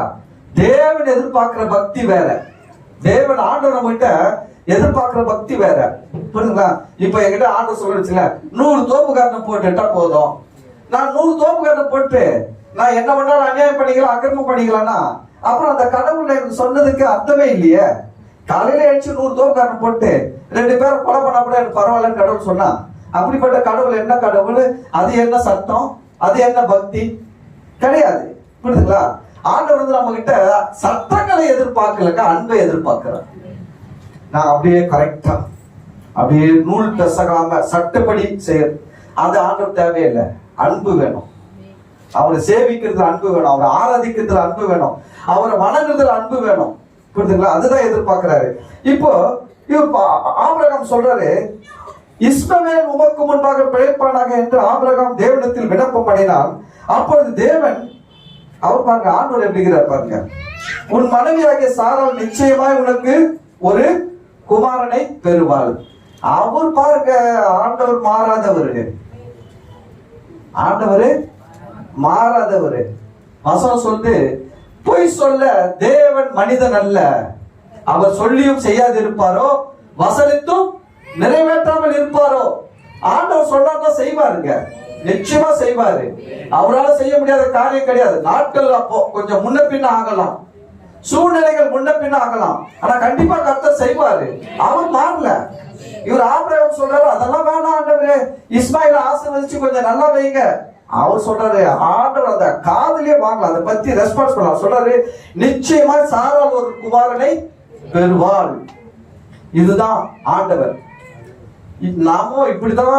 தேவன் எதிர்பார்க்கிற பக்தி வேற, தேவன் ஆண்டவர் நம்ம கிட்ட எதிர்பார்க்கிற பக்தி வேற. புரியுதுங்களா? இப்ப என்கிட்ட ஆண்டவர் சொல்லிச்சுல, 100 தோப்புக்காரனை போட்டுட்டா போதும், நான் 100 தோப்புக்காரனை போட்டு நான் என்ன பண்ணாலும் அநியாயம் பண்ணிக்கலாம், அக்கிரமம் பண்ணிக்கலாம்னா அப்புறம் அந்த கடவுள் எனக்கு சொன்னதுக்கு அர்த்தமே இல்லையே. காலையில எழுச்சி 100 தோப்புக்காரனை போட்டு 2 பேரை கொலை பண்ணா கூட எனக்கு பரவாயில்லன்னு கடவுள் சொன்னா, அப்படிப்பட்ட கடவுள் என்ன கடவுள்? அது என்ன சட்டம்? அது என்ன பக்தி? கிடையாது. புரியுதுங்களா? ஆண்டவர் வந்து நம்ம கிட்ட சட்டங்களை எதிர்பார்க்கலங்க, அன்பை எதிர்பார்க்கிறார். நான் அப்படியே கரெக்டா அப்படியே நூல் பெசகாம சட்டப்படி செய்ய, அது ஆண்டவர் தேவையில்லை. அன்பு வேணும், அவரை சேவிக்கிறதுல அன்பு வேணும், அவரை ஆராதிக்கிறதுல அன்பு வேணும், அவரை வணங்குறதுல அன்பு வேணும். புரியுதுங்களா? அதுதான் எதிர்பார்க்கிறாரு. இப்போ ஆபிரகாம் சொல்றாரு, இஸ்மவேல் உமக்கு முன்பாக பிழைப்பானாக என்று ஆபிரகாம் தேவனிடத்தில் விண்ணப்பம் பண்ணினான். அப்பொழுது தேவன், அவர் பாருங்க ஆண்டவர் எப்படிங்கிறார் பாருங்க, உன் மனைவியாகிய சாராள் நிச்சயமாய் உனக்கு ஒரு குமாரனை பெறுவாள். அவர் பாருங்க, ஆண்டவர் மாறாதவர். ஆண்டவர் மாறாதவர். வசனம் சொல்லுது, பொய் சொல்ல தேவன் மனிதன் அல்ல, அவர் சொல்லியும் செய்யாது இருப்பாரோ, வசனித்தும் நிறைவேற்றாமல் இருப்பாரோ. ஆண்டவர் சொன்னாதான் செய்வாருங்க, நிச்சயமா செய்வாரு. அவரால் செய்ய முடியாத காரியம் கிடையாது. நாட்கள் அப்போ கொஞ்சம் முன்ன பின்ன ஆகலாம், சூழ்நிலைகள் முன்ன பின்ன ஆகலாம், ஆனா கண்டிப்பா கர்த்தர் செய்வாரு. அவர் மாறல. இவர் ஆபிரகாம் சொல்றாரு, அதெல்லாம் வேணாம் ஆண்டவரே, இஸ்மாயில ஆசீர்வதிச்சு கொஞ்சம் நல்லா வைங்க. அவர் சொல்றாரு, ஆண்டவர் அந்த காதலியே வாங்கல, அதை பத்தி ரெஸ்பான்ஸ் பண்ணலாம். சொல்றாரு, நிச்சயமா சாராள் ஒரு குமாரனை பெறுவாள். இதுதான் ஆண்டவர். நாமும் இப்படிதான்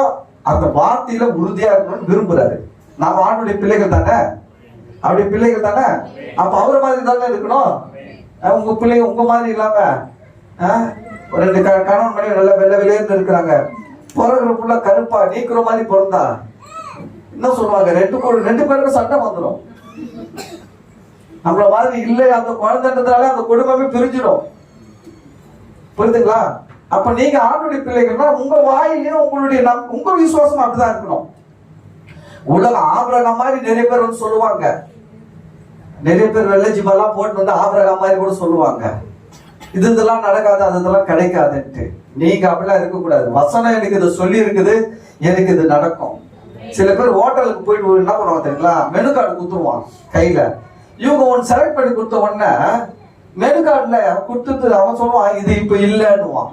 அந்த வார்த்தையில உறுதியா இருக்கணும்னு விரும்புறாரு. நாம ஆண்டுடைய பிள்ளைகள் தானே, அப்படி பிள்ளைகள் தானே. அப்ப அவரை மாதிரி தானே இருக்கணும். உங்க பிள்ளைங்க உங்க மாதிரி இல்லாம ரெண்டு கணவன் மனைவி நல்லா வெள்ளை வெளியேன்னு இருக்கிறாங்க, பிறகுற புள்ள கருப்பா நீக்கிற மாதிரி பிறந்தா என்ன சொல்லுவாங்க, ரெண்டு பேருக்கும் சண்டை வந்துடும். நம்மள மாதிரி இல்லை அந்த குழந்தைன்றதால அந்த குடும்பமே பிரிஞ்சிடும். புரியுதுங்களா? அப்ப நீங்க ஆண்டுடைய பிள்ளைகள்னா உங்க வாயிலையும் உங்களுடைய உங்க விசுவாசம் அப்படிதான் இருக்கணும். உலகம் ஆபிரகாம் மாதிரி நிறைய பேர் வந்து சொல்லுவாங்க, நிறைய பேர் வெள்ளஜிமெல்லாம் போட்டு வந்து ஆபிரகாம் மாதிரி கூட சொல்லுவாங்க, இதெல்லாம் நடக்காது, அதெல்லாம் கிடைக்காதுன்ட்டு. நீங்க அப்படிலாம் இருக்கக்கூடாது. வசனம் எனக்கு இதை சொல்லி இருக்குது, எனக்கு இது நடக்கும். சில பேர் ஹோட்டலுக்கு போயிட்டு என்ன பண்ணுவாங்க தெரியுங்களா, மெனு கார்டு கொடுத்துருவான் கையில. இவங்க ஒன்று செலக்ட் பண்ணி கொடுத்த உடனே மெனு கார்டுல கொடுத்துட்டு அவன் சொல்லுவான் இது இப்ப இல்லைன்னுவான்.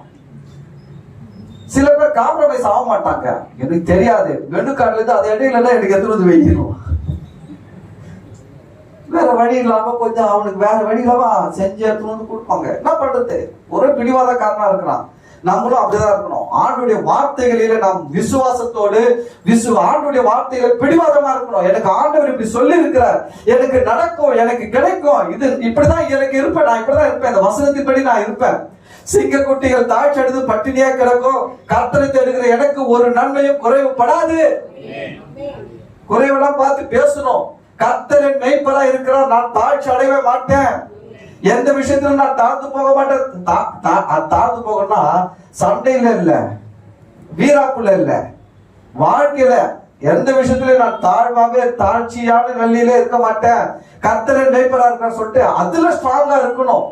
சில பேர் காம்ப்ரமைஸ் ஆக மாட்டாங்க, எனக்கு தெரியாது மெனு கார்டுல இருந்து அது இடையில எனக்கு எடுத்து வந்து வைக்கணும், வேற வழி இல்லாம கொஞ்சம் அவனுக்கு வேற வழி இல்லாம செஞ்சு எடுத்து வந்து கொடுப்பாங்க. என்ன பண்றது, ஒரே பிடிவாத காரணம் இருக்கிறான். நம்மளும் அப்படிதான் இருக்கணும். ஆண்டுடைய வார்த்தைகளில நாம் விசுவாசத்தோடு ஆண்டுடைய வார்த்தைகளை பிடிவாதமா இருக்கணும். எனக்கு ஆண்டவர் இப்படி சொல்லி இருக்கிறார், எனக்கு நடக்கும், எனக்கு கிடைக்கும், இது இப்படிதான் எனக்கு இருப்பேன், நான் இப்படிதான் இருப்பேன், இந்த வசனத்தின்படி நான் இருப்பேன். சிங்க குட்டிகள் தாழ்ச்சி அடைந்து பட்டினியா கிடக்கும், கர்த்தரை தேடுகிற எனக்கு ஒரு நன்மையும் குறைவுபடாது. குறைவெல்லாம் பார்த்து பேசணும். கர்த்தரின் மெய்ப்பரா இருக்கிறார், நான் தாழ்ச்சி அடையவே மாட்டேன், எந்த விஷயத்திலும் நான் தாழ்ந்து போக மாட்டேன். தாழ்ந்து போகணும்னா சண்டையில இல்ல, வீராப்புல இல்ல, வாழ்க்கையில எந்த விஷயத்திலும் நான் தாழ்வாவே தாழ்ச்சியான நிலையில இருக்க மாட்டேன். கர்த்தரின் மெய்ப்பரா இருக்கிற சொல்லிட்டு அதுல ஸ்ட்ராங்கா இருக்கணும்.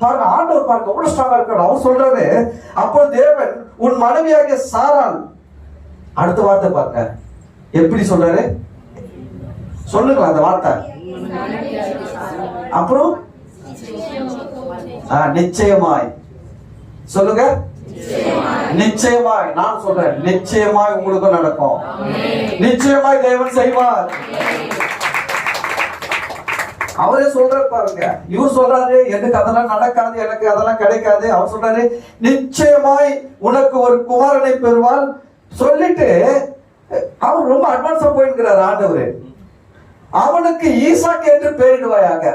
பாருங்க, ஆண்டவர் பாருங்க எவ்வளவு ஸ்ட்ராங்கா இருக்கணும். அவர் சொல்றாரு, அப்போ தேவன் உன் மனைவியாகிய சாராள், அடுத்த வார்த்தை பாருங்க எப்படி சொல்றாரு, சொல்லுங்களா அந்த வார்த்தை. அப்புறம் நிச்சயமாய் சொல்லுங்க, நிச்சயமாய். நான் சொல்றேன், நிச்சயமாய் உங்களுக்கு நடக்கும், நிச்சயமாய் தேவன் செய்வார். அவரே சொல்றாரு பாருங்க. இவர் சொல்றாரு எனக்கு அதெல்லாம் நடக்காது, எனக்கு அதெல்லாம் கிடைக்காது. அவர் சொல்றாரு நிச்சயமாய் உனக்கு ஒரு குமாரனை பெறுவாள் சொல்லிட்டு அவர் ரொம்ப அட்வான்ஸா போயிருக்கிறார் ஆண்டவரு. அவனுக்கு ஈசாக்கு என்று பெயரிடுவாயாக.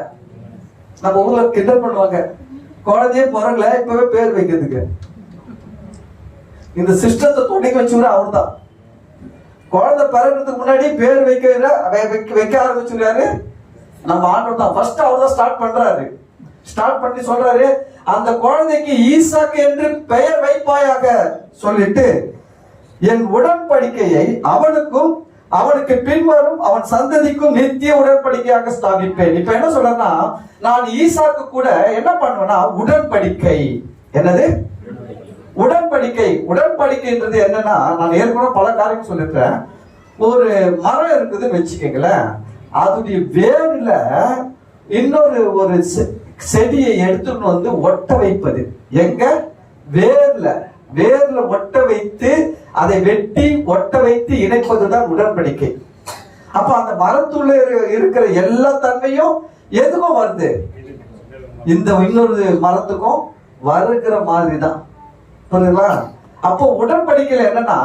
நம்ம ஊர்ல கிண்டல் பண்ணுவாங்க, குழந்தையே பிறகுல இப்பவே பேர் வைக்கிறதுக்கு. இந்த சிஸ்டத்தை தொடங்கி வச்சுக்கிற அவர் தான். குழந்தை பிறகுறதுக்கு முன்னாடி பேர் வைக்க ஆரம்பிச்சுறாரு நம்ம ஆண்டவர் தான். ஃபர்ஸ்ட் அவர் தான் ஸ்டார்ட் பண்றாரு. ஸ்டார்ட் பண்ணி சொல்றாரு, அந்த குழந்தைக்கு ஈசாக்கு என்று பெயர் வைப்பாயாக சொல்லிட்டு என் உடன்படிக்கையை அவனுக்கும் அவனுக்கு பின்வரும் அவன் சந்ததிக்கும் நித்திய உடன்படிக்கையாக ஸ்தாபிப்பேன். இப்ப என்ன சொல்றேன்னா, நான் ஈசாக்கு கூட என்ன பண்ணுவேன்னா உடன்படிக்கை. என்னது உடன்படிக்கை? உடன்படிக்கைன்றது என்னன்னா, நான் ஏற்கனவே பல காரியம் சொல்லிருக்கேன். ஒரு மரம் இருக்குதுன்னு வச்சுக்கீங்களேன், அதோடைய வேர்ல இன்னொரு ஒரு செடியை எடுத்துட்டு வந்து ஒட்ட வைப்பது. எங்க? வேர்ல ஒட்ட வைத்து அதை வெட்டி ஒட்ட வைத்து இணைப்பதுதான் உடன்படிக்கை. அப்ப அந்த மரத்துள்ள இருக்கிற எல்லா தன்மையும் எதுக்கும் வருது, இந்த இன்னொரு மரத்துக்கும் வருகிற மாதிரி தான். புரியுதுங்களா? அப்போ உடன்படிக்கையில என்னன்னா,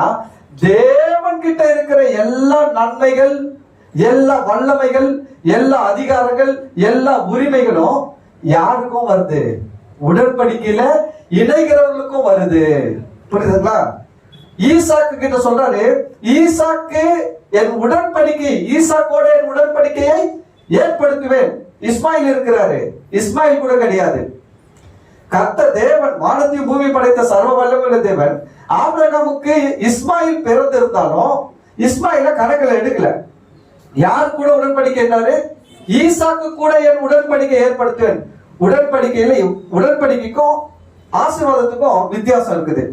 தேவன் கிட்ட இருக்கிற எல்லா நன்மைகள், எல்லா வல்லமைகள், எல்லா அதிகாரங்கள், எல்லா உரிமைகளும் யாருக்கும் வருது? உடன்படிக்கையில இணைகிறவர்களுக்கும் வருது. புரியுதுங்களா? ஈசாக்கு கிட்ட சொல்றாரு, ஈசாக்கு என் உடன்படிக்கை, ஈசாக்கோட என் உடன்படிக்கையை ஏற்படுத்துவேன். இஸ்மாயில் இருக்கிறாரு, இஸ்மாயில் கூட கிடையாது. கர்த்தர் தேவன், வானத்தையும் பூமி படைத்த சர்வ வல்லமையுள்ள தேவன் ஆபிரகாமுக்கு இஸ்மாயில் பிறந்திருந்தாலும் இஸ்மாயில கணக்கில் எடுக்கல. யார் கூட உடன்படிக்கை என்றாரு? ஈசாக்கு கூட என் உடன்படிக்கை ஏற்படுத்துவேன். உடன்படிக்கையில உடன்படிக்கைக்கும் ஆசீர்வாதத்துக்கும் வித்தியாசம் இருக்குது.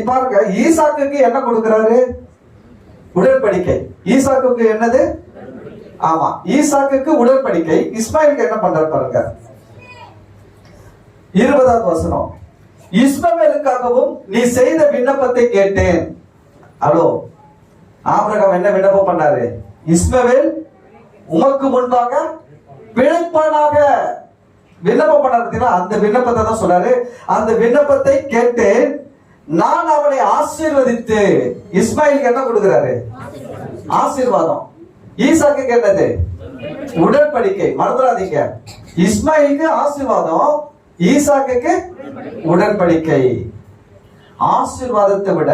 பாருங்க, ஈசாக்குக்கு என்ன கொடுக்கிறாரு? உடன்படிக்கை. ஈசாக்குக்கு என்னது? ஆமா, ஈசாக்குக்கு உடன்படிக்கை. இஸ்மாயிலுக்கு என்ன பண்றாரு பாருங்க, 20வது வசனம். இஸ்மவேலுக்காகவும் நீ செய்த விண்ணப்பத்தை கேட்டேன். ஹலோ, ஆபிரகாம் என்ன விண்ணப்பம் பண்ணாரு? இஸ்மவேல் உமக்கு முன்பாக பிழைப்பானாக விண்ணப்பம் பண்ணாரு. அந்த விண்ணப்பத்தை தான் சொல்றாரு. அந்த விண்ணப்பத்தை கேட்டேன், நான் அவனை ஆசீர்வதித்து. இஸ்மாயிலுக்கு என்ன கொடுக்கிறாரு? ஆசீர்வாதம். ஈசாக்கு கேட்டது உடன்படிக்கை. மறந்துடாதீங்க, இஸ்மாயிலுக்கு ஆசீர்வாதம், ஈசாக்குக்கு உடன்படிக்கை. ஆசீர்வாதத்தை விட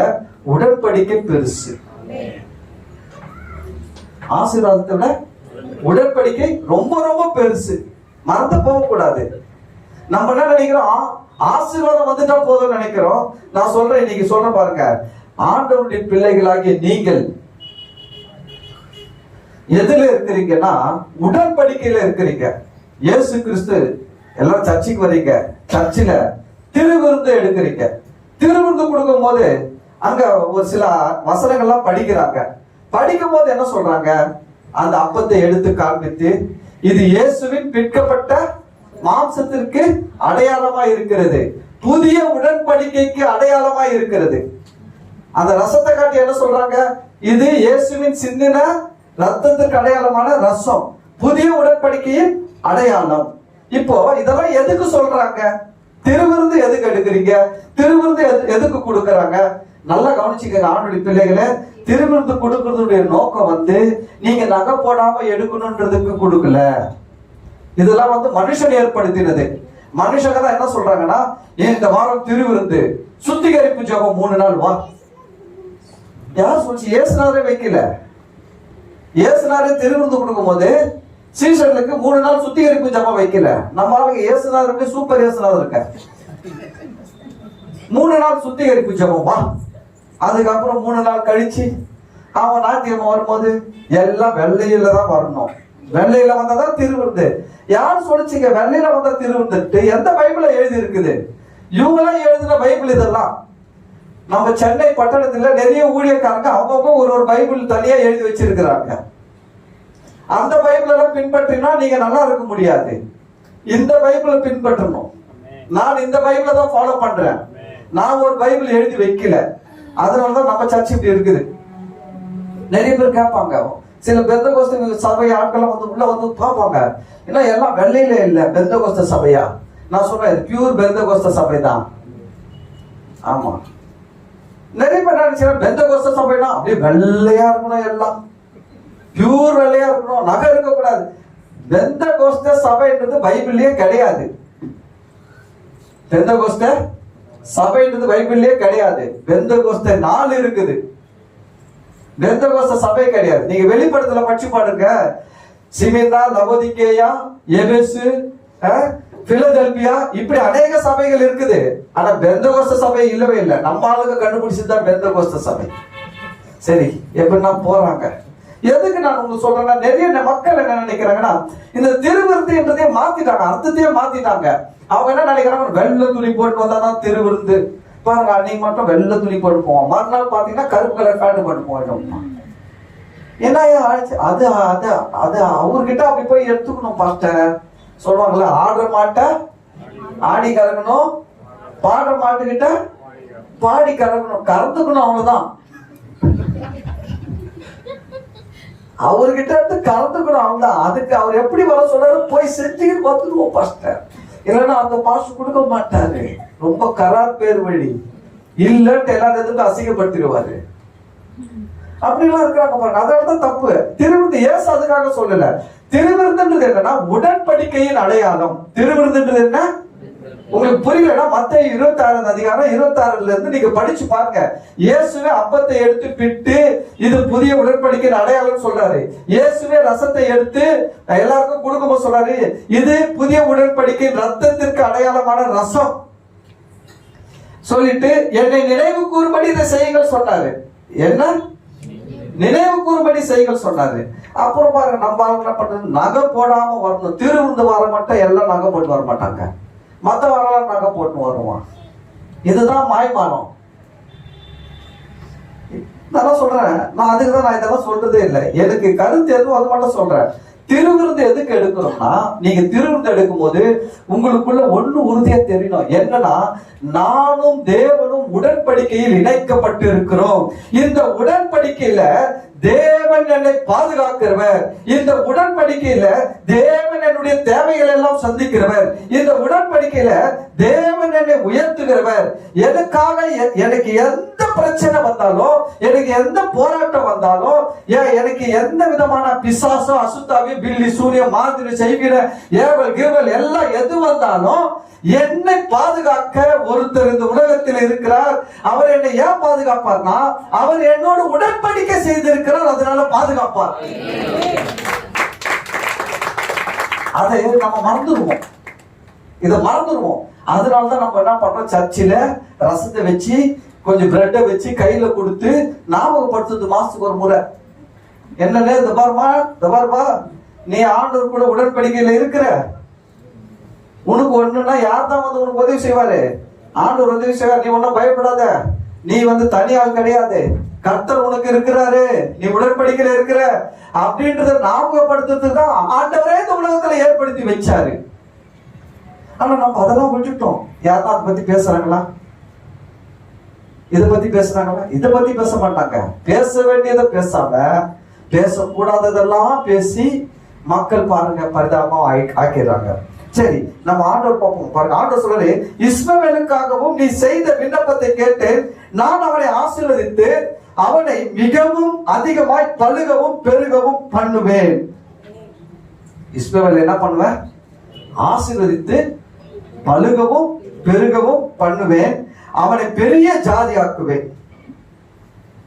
உடன்படிக்கை பெருசு. ஆசீர்வாதத்தை விட உடன்படிக்கை ரொம்ப ரொம்ப பெருசு. மறந்து போக கூடாது. நம்ம என்ன நினைக்கிறோம்? ஆசீர்வாதம் வந்துட்டா போதும் நினைக்கிறோம். நான் சொல்றேன், இன்னைக்கு சொல்றேன் பாருங்க, ஆண்டவருடைய பிள்ளைகளாகிய நீங்கள் எதுல இருக்கிறீங்கன்னா உடன்படிக்கையில இருக்கிறீங்க. இயேசு கிறிஸ்து எல்லாரும் சர்ச்சுக்கு வரீங்க, சர்ச்சில் திருவிருந்து எடுக்கிறீங்க. திருவிருந்து கொடுக்கும் போது அங்க ஒரு சில வசனங்கள்லாம் படிக்கிறாங்க. படிக்கும் போது என்ன சொல்றாங்க? அந்த அப்பத்தை எடுத்து காண்பித்து, இது இயேசுவின் பிற்கப்பட்ட மாம்சத்திற்கு அடையாளமா இருக்கிறது, புதிய உடன்படிக்கைக்கு அடையாளமா இருக்கிறது. அந்த ரசத்தை காட்டி என்ன சொல்றாங்க? இது இயேசுவின் சிந்தின ரத்தத்திற்கு அடையாளமான ரசம், புதிய உடன்படிக்கையின் அடையாளம். இப்போ இதெல்லாம் எதுக்கு சொல்றாங்க? திருவிருந்து எதுக்கு எடுக்கிறீங்க? திருவிருந்து எதுக்கு கொடுக்கறாங்க? நல்லா கவனிச்சுக்கங்க ஆண்டுடைய பிள்ளைகளை. திருவிருந்து கொடுக்கறதுடைய நோக்கம் வந்து நீங்க நகை போடாம எடுக்கணும்ன்றதுக்கு கொடுக்கல. இதெல்லாம் வந்து மனுஷன் ஏற்படுத்தினது. மனுஷங்க தான் என்ன சொல்றாங்கன்னா, இந்த வாரம் திருவிருந்து சுத்திகரிப்பு ஜெபம் 3 நாள் வா. யார் சொல்லிச்சு? இயேசுநாதரே வைக்கல. இயேசுநாதரே திருவிருந்து கொடுக்கும் போது சீசர்களுக்கு 3 நாள் சுத்திகரிப்பு ஜெபம் வைக்கல. நம்ம ஆளுங்க இயேசுநாதருக்கு சூப்பர் இயேசுநாதர் இருக்க 3 நாள் சுத்திகரிப்பு ஜெபம் வா. அதுக்கப்புறம் 3 நாள் கழிச்சு அவன் ஞாயிற்றுக்கிழமை வரும்போது எல்லாம் வெள்ளையில தான் வரணும். வெள்ளையில வந்தாதான் திருவிருந்து. யார் சொல்லிச்சுங்க வெள்ளையில வந்தா திருவிருந்து? எந்த பைபிள்ல எழுதி இருக்குது? இவங்களாம் எழுதின பைபிள் இதெல்லாம். நம்ம சென்னை பட்டணத்துல நிறைய ஊழியக்காரங்க அவங்க ஒரு பைபிள் தனியா எழுதி வச்சிருக்கிறாங்க. அந்த பைபிள் எல்லாம் பின்பற்றினா நீங்க நல்லா இருக்க முடியாது. இந்த பைபிளை பின்பற்றணும். நான் இந்த பைபிளை தான் ஃபாலோ பண்றேன். நான் ஒரு பைபிள் எழுதி வைக்கல. அதனாலதான் நம்ம சர்ச் இப்படி இருக்குது. நிறைய பேர் கேட்பாங்க, சில பெந்தகோஸ்து சபை ஆட்கள் வந்து உள்ள வந்து பார்ப்பாங்க, ஏன்னா எல்லாம் வெள்ளையில இல்ல பெந்தகோஸ்து சபையா? நான் சொல்றேன், இது பியூர் பெந்தகோஸ்து சபை தான். ஆமா, நிறைய பேர் நினைச்சா பெந்தகோஸ்து சபைனா அப்படியே வெள்ளையா இருக்கணும், எல்லாம் பியூர் வெள்ளையா இருக்கணும், நகை இருக்கக்கூடாது. பெந்தகோஸ்து சபைன்றது பைபிள்லயே கிடையாது. பெந்தகோஸ்து சபைன்றது பைபிள்லயே கிடையாது. பெந்தகோஸ்து 4 இருக்குது, பெந்தகோஸ்து சபை கிடையாது. நீங்க வெளிப்படத்துல படிச்சு பாருங்க, சிமிர்னா, லவோதிக்கேயா, எபேசு, பிலதெல்பியா, இப்படி அநேக சபைகள் இருக்குது. ஆனா பெந்தகோஸ்து சபை இல்லவே இல்லை. நம்ம ஆளுங்க கண்டுபிடிச்சதுதான் பெந்தகோஸ்து சபை. சரி, எப்படின்னா போறாங்க. எதுக்கு நான் உங்களுக்கு சொல்றேன்னா, நிறைய மக்கள் என்ன நினைக்கிறாங்கன்னா, இந்த திருவிருந்து என்றதையே மாத்திட்டாங்க, அர்த்தத்தையே மாத்திட்டாங்க. அவங்க என்ன நினைக்கிறாங்க, வெள்ளை துணி போட்டு வந்தாதான் திருவிருந்து. பாருங்க, அன்னைக்கு மட்டும் வெள்ளை துணி போட்டு போவோம், மறுநாள் பாத்தீங்கன்னா கருப்பு கலர் பேண்ட் போட்டு போயிட்டோம். என்ன அது அது அது அவர்கிட்ட அப்படி போய் எடுத்துக்கணும். பாஸ்டர் சொல்லுவாங்கல்ல, ஆடுற மாட்டை ஆடி கறக்கணும், பாடுற மாட்டுக்கிட்ட பாடி கறக்கணும், கறந்துக்கணும், அவ்வளவுதான். அவர்கிட்ட இருந்து கறந்துக்கணும், அவ்வளவுதான். அதுக்கு அவர் எப்படி வர சொல்றாரு, போய் செஞ்சுக்கிட்டு வந்துடுவோம் பாஸ்டர். இல்லைன்னா அந்த பாஸ்டர் கொடுக்க மாட்டாரு, ரொம்ப கரார் பேர் வழி இல்லட்டு எல்லாத்துக்கும் அசிங்கப்படுத்திடுவாரு. அப்படிலாம் இருக்கிறாங்க பாருங்க. அதனாலதான் தப்பு. திருவிருந்து ஏசு அதுக்காக சொல்லல. திருவிருந்துன்றது என்னன்னா உடன்படிக்கையின் அடையாளம். திருவிருந்துன்றது என்ன உங்களுக்கு புரியலன்னா மத்தேயு 26 அதிகாரம் 26 இருந்து நீங்க படிச்சு பாருங்க. இயேசுவே அப்பத்தை எடுத்து பிட்டு இது புதிய உடன்படிக்கையின் அடையாளம் சொல்றாரு. இயேசுவே ரசத்தை எடுத்து எல்லாருக்கும் கொடுக்கும்போது சொல்றாரு, இது புதிய உடன்படிக்கையின் ரத்தத்திற்கு அடையாளமான ரசம் சொல்லிட்டு என்னை நினைவு கூறும்படி இதை செய்யுங்கள் சொன்னாரு. என்ன நினைவு கூறும்படி செய்கள் சொன்னாரு. அப்புறம் பாருங்க, நம்ம என்ன பண்றது, நகை போடாம வரணும். திருவிருந்து வர மட்டும் எல்லாம் நகை போட்டு வர மாட்டாங்க, மற்ற வரலாம் நகை போட்டு வருவான். இதுதான் மாய்மானம். நான் சொல்றேன், நான் அதுக்கு தான் நான் இதெல்லாம் சொல்றதே இல்லை. எனக்கு கருத்து எதுவும் அது மட்டும் சொல்றேன். திருவிருந்து எதுக்கு எடுக்கணும்னா, நீங்க திருவிருந்து எடுக்கும் போது உங்களுக்குள்ள ஒண்ணு உறுதியா தெரியணும். என்னன்னா, நானும் தேவனும் உடன்படிக்கையில் இணைக்கப்பட்டு இருக்கிறோம். இந்த உடன்படிக்கையில தேவன் என்னை பாதுகாக்கிறவர். இந்த உடன்படிக்கையில தேவன் என்னுடைய தேவைகள் எல்லாம் சந்திக்கிறவர். இந்த உடன்படிக்கையில தேவன் என்னை உயர்த்துகிறவர். எனக்காக எனக்கு எந்த பிரச்சனை வந்தாலும், எனக்கு எந்த போராட்டம் வந்தாலும், எனக்கு எந்த விதமான பிசாசம், அசுத்தாவி, பில்லி, சூரியன், மாதிரி செய்கிற ஏவல் கீவல் எல்லாம் எது வந்தாலும் என்னை பாதுகாக்க ஒருத்தர் இந்த உலகத்தில் இருக்கிறார். அவர் என்னை ஏன் பாதுகாப்பார்னா, அவர் என்னோடு உடன்படிக்கை செய்திருக்கிறார், அதனால பாதுகாப்பார். அதை நம்ம மறந்துடுவோம், இதை மறந்துடுவோம். அதனாலதான் நம்ம என்ன பண்றோம், சர்ச்சில ரசத்தை வச்சு கொஞ்சம் பிரெட்டை வச்சு கையில கொடுத்து ஞாபகப்படுத்துறது மாசத்துக்கு ஒரு முறை. என்னன்னு, இந்த பாருமா நீ ஆண்டவர் கூட உடன்படிக்கையில இருக்கிற, உனக்கு ஒண்ணுன்னா யார் தான் வந்து உனக்கு உதவி செய்வாரு? ஆண்டவர் உதவி செய்வார். நீ ஒன்னும் பயப்படாத, நீ வந்து தனியால் கிடையாது, கர்த்தர் உனக்கு இருக்கிறாரு, நீ உடன்படிக்கையில இருக்கிற அப்படின்றத ஞாபகப்படுத்துறதுக்கு தான் ஆண்டவரே இந்த உலகத்துல ஏற்படுத்தி வச்சாரு. ஆனா நம்ம அதெல்லாம் விட்டுட்டோம். யாரும் அதை பத்தி பேசுறாங்களா? இதை பத்தி பேசுறாங்களா? இதை பத்தி பேச மாட்டாங்க. பேச வேண்டியதை பேசாம பேசக்கூடாததெல்லாம் பேசி மக்கள் பாருங்க பரிதாபமா ஆக்கிறாங்க. சரி, நம்ம ஆண்டவர் பார்ப்போம். பாருங்க, ஆண்டவர் சொல்றாரு, இஸ்மவேலுக்காகவும் நீ செய்த விண்ணப்பத்தை கேட்டு நான் அவனை ஆசீர்வதித்து அவனை மிகவும் அதிகமாய் பலுகவும் பெருகவும் பண்ணுவேன். இஸ்மவேல் என்ன பண்ணுவேன்? ஆசீர்வதித்து பலுகவும் பெருகவும் பண்ணுவேன், அவனை பெரிய ஜாதி ஆக்குவேன்.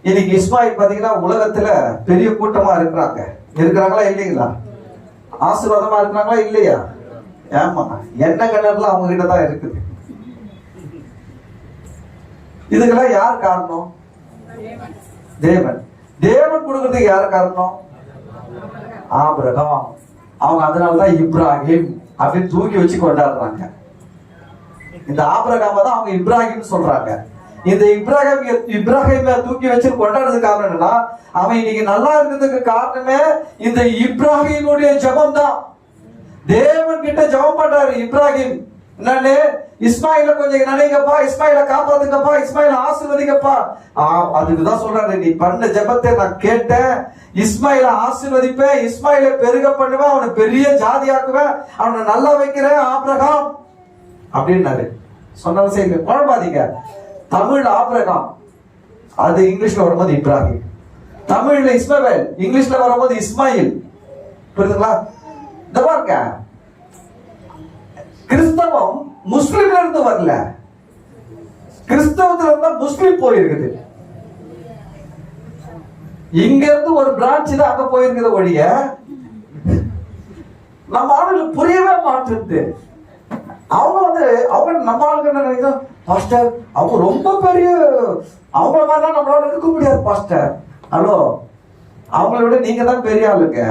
இன்னைக்கு இஸ்மாயில் பாத்தீங்கன்னா உலகத்துல பெரிய கூட்டமா இருக்கிறாங்களா இல்லைங்களா? ஆசீர்வாதமா இருக்கிறாங்களா இல்லையா? ஏமா, என்ன கிணறுல அவங்க கிட்ட தான் இருக்குது. இதுக்கெல்லாம் யார் காரணம்? தேவன். தேவன் கொடுக்கறதுக்கு யார் காரணம்? ஆபிரகாம். அவங்க அதனாலதான் இப்ராஹிம் அப்படின்னு தூக்கி வச்சு கொண்டாடுறாங்க. இந்த ஆபிரகாம தான் அவங்க இப்ராஹிம் சொல்றாங்க. இந்த இப்ராஹிம தூக்கி வச்சு கொண்டாடுறதுக்கு காரணம் என்னன்னா, அவன் இன்னைக்கு நல்லா இருக்கிறதுக்கு காரணமே இந்த இப்ராஹிமுடைய ஜபம் தான். தேவன் கிட்ட ஜபம் பண்றாரு இப்ராஹிம். என்னன்னு, இஸ்மாயில கொஞ்சம் நினைங்கப்பா, இஸ்மாயில காப்பாத்துங்கப்பா, இஸ்மாயில ஆசீர்வதிங்கப்பா. அதுக்குதான் சொல்றாரு, நீ பண்ண ஜபத்தை நான் கேட்டேன், இஸ்மாயில ஆசீர்வதிப்பேன், இஸ்மாயில பெருக பண்ணுவேன், அவனை பெரிய ஜாதியாக்குவேன், அவனை நல்லா வைக்கிறேன் ஆபிரகாம் அப்படின்னாரு. சொன்னாலும் செய்யுங்க, குழம்பாதீங்க. தமிழ் ஆபிரகாம், அது இங்கிலீஷ்ல வரும்போது இப்ராஹிம். தமிழ்ல இஸ்மவேல், இங்கிலீஷ்ல வரும்போது இஸ்மாயில். புரியுதுங்களா? இந்த பாருங்க, கிறிஸ்தவம் முஸ்லிம்ல இருந்து வரல, கிறிஸ்தவத்துல இருந்தா முஸ்லிம் போயிருக்குது. இங்க இருந்து ஒரு பிரான்ச் தான் அங்க போயிருக்குது ஒழிய நம்ம ஆளுங்களுக்கு புரியவே மாட்டேங்குது. அவங்க நம்ம ஆளுங்க என்ன நினைக்கிறோம், பாஸ்டர் அவங்க ரொம்ப பெரிய, அவங்கள மாதிரிலாம் நம்மளால இருக்க முடியாது பாஸ்டர். ஹலோ, அவங்கள விட நீங்க தான் பெரிய ஆளுங்க.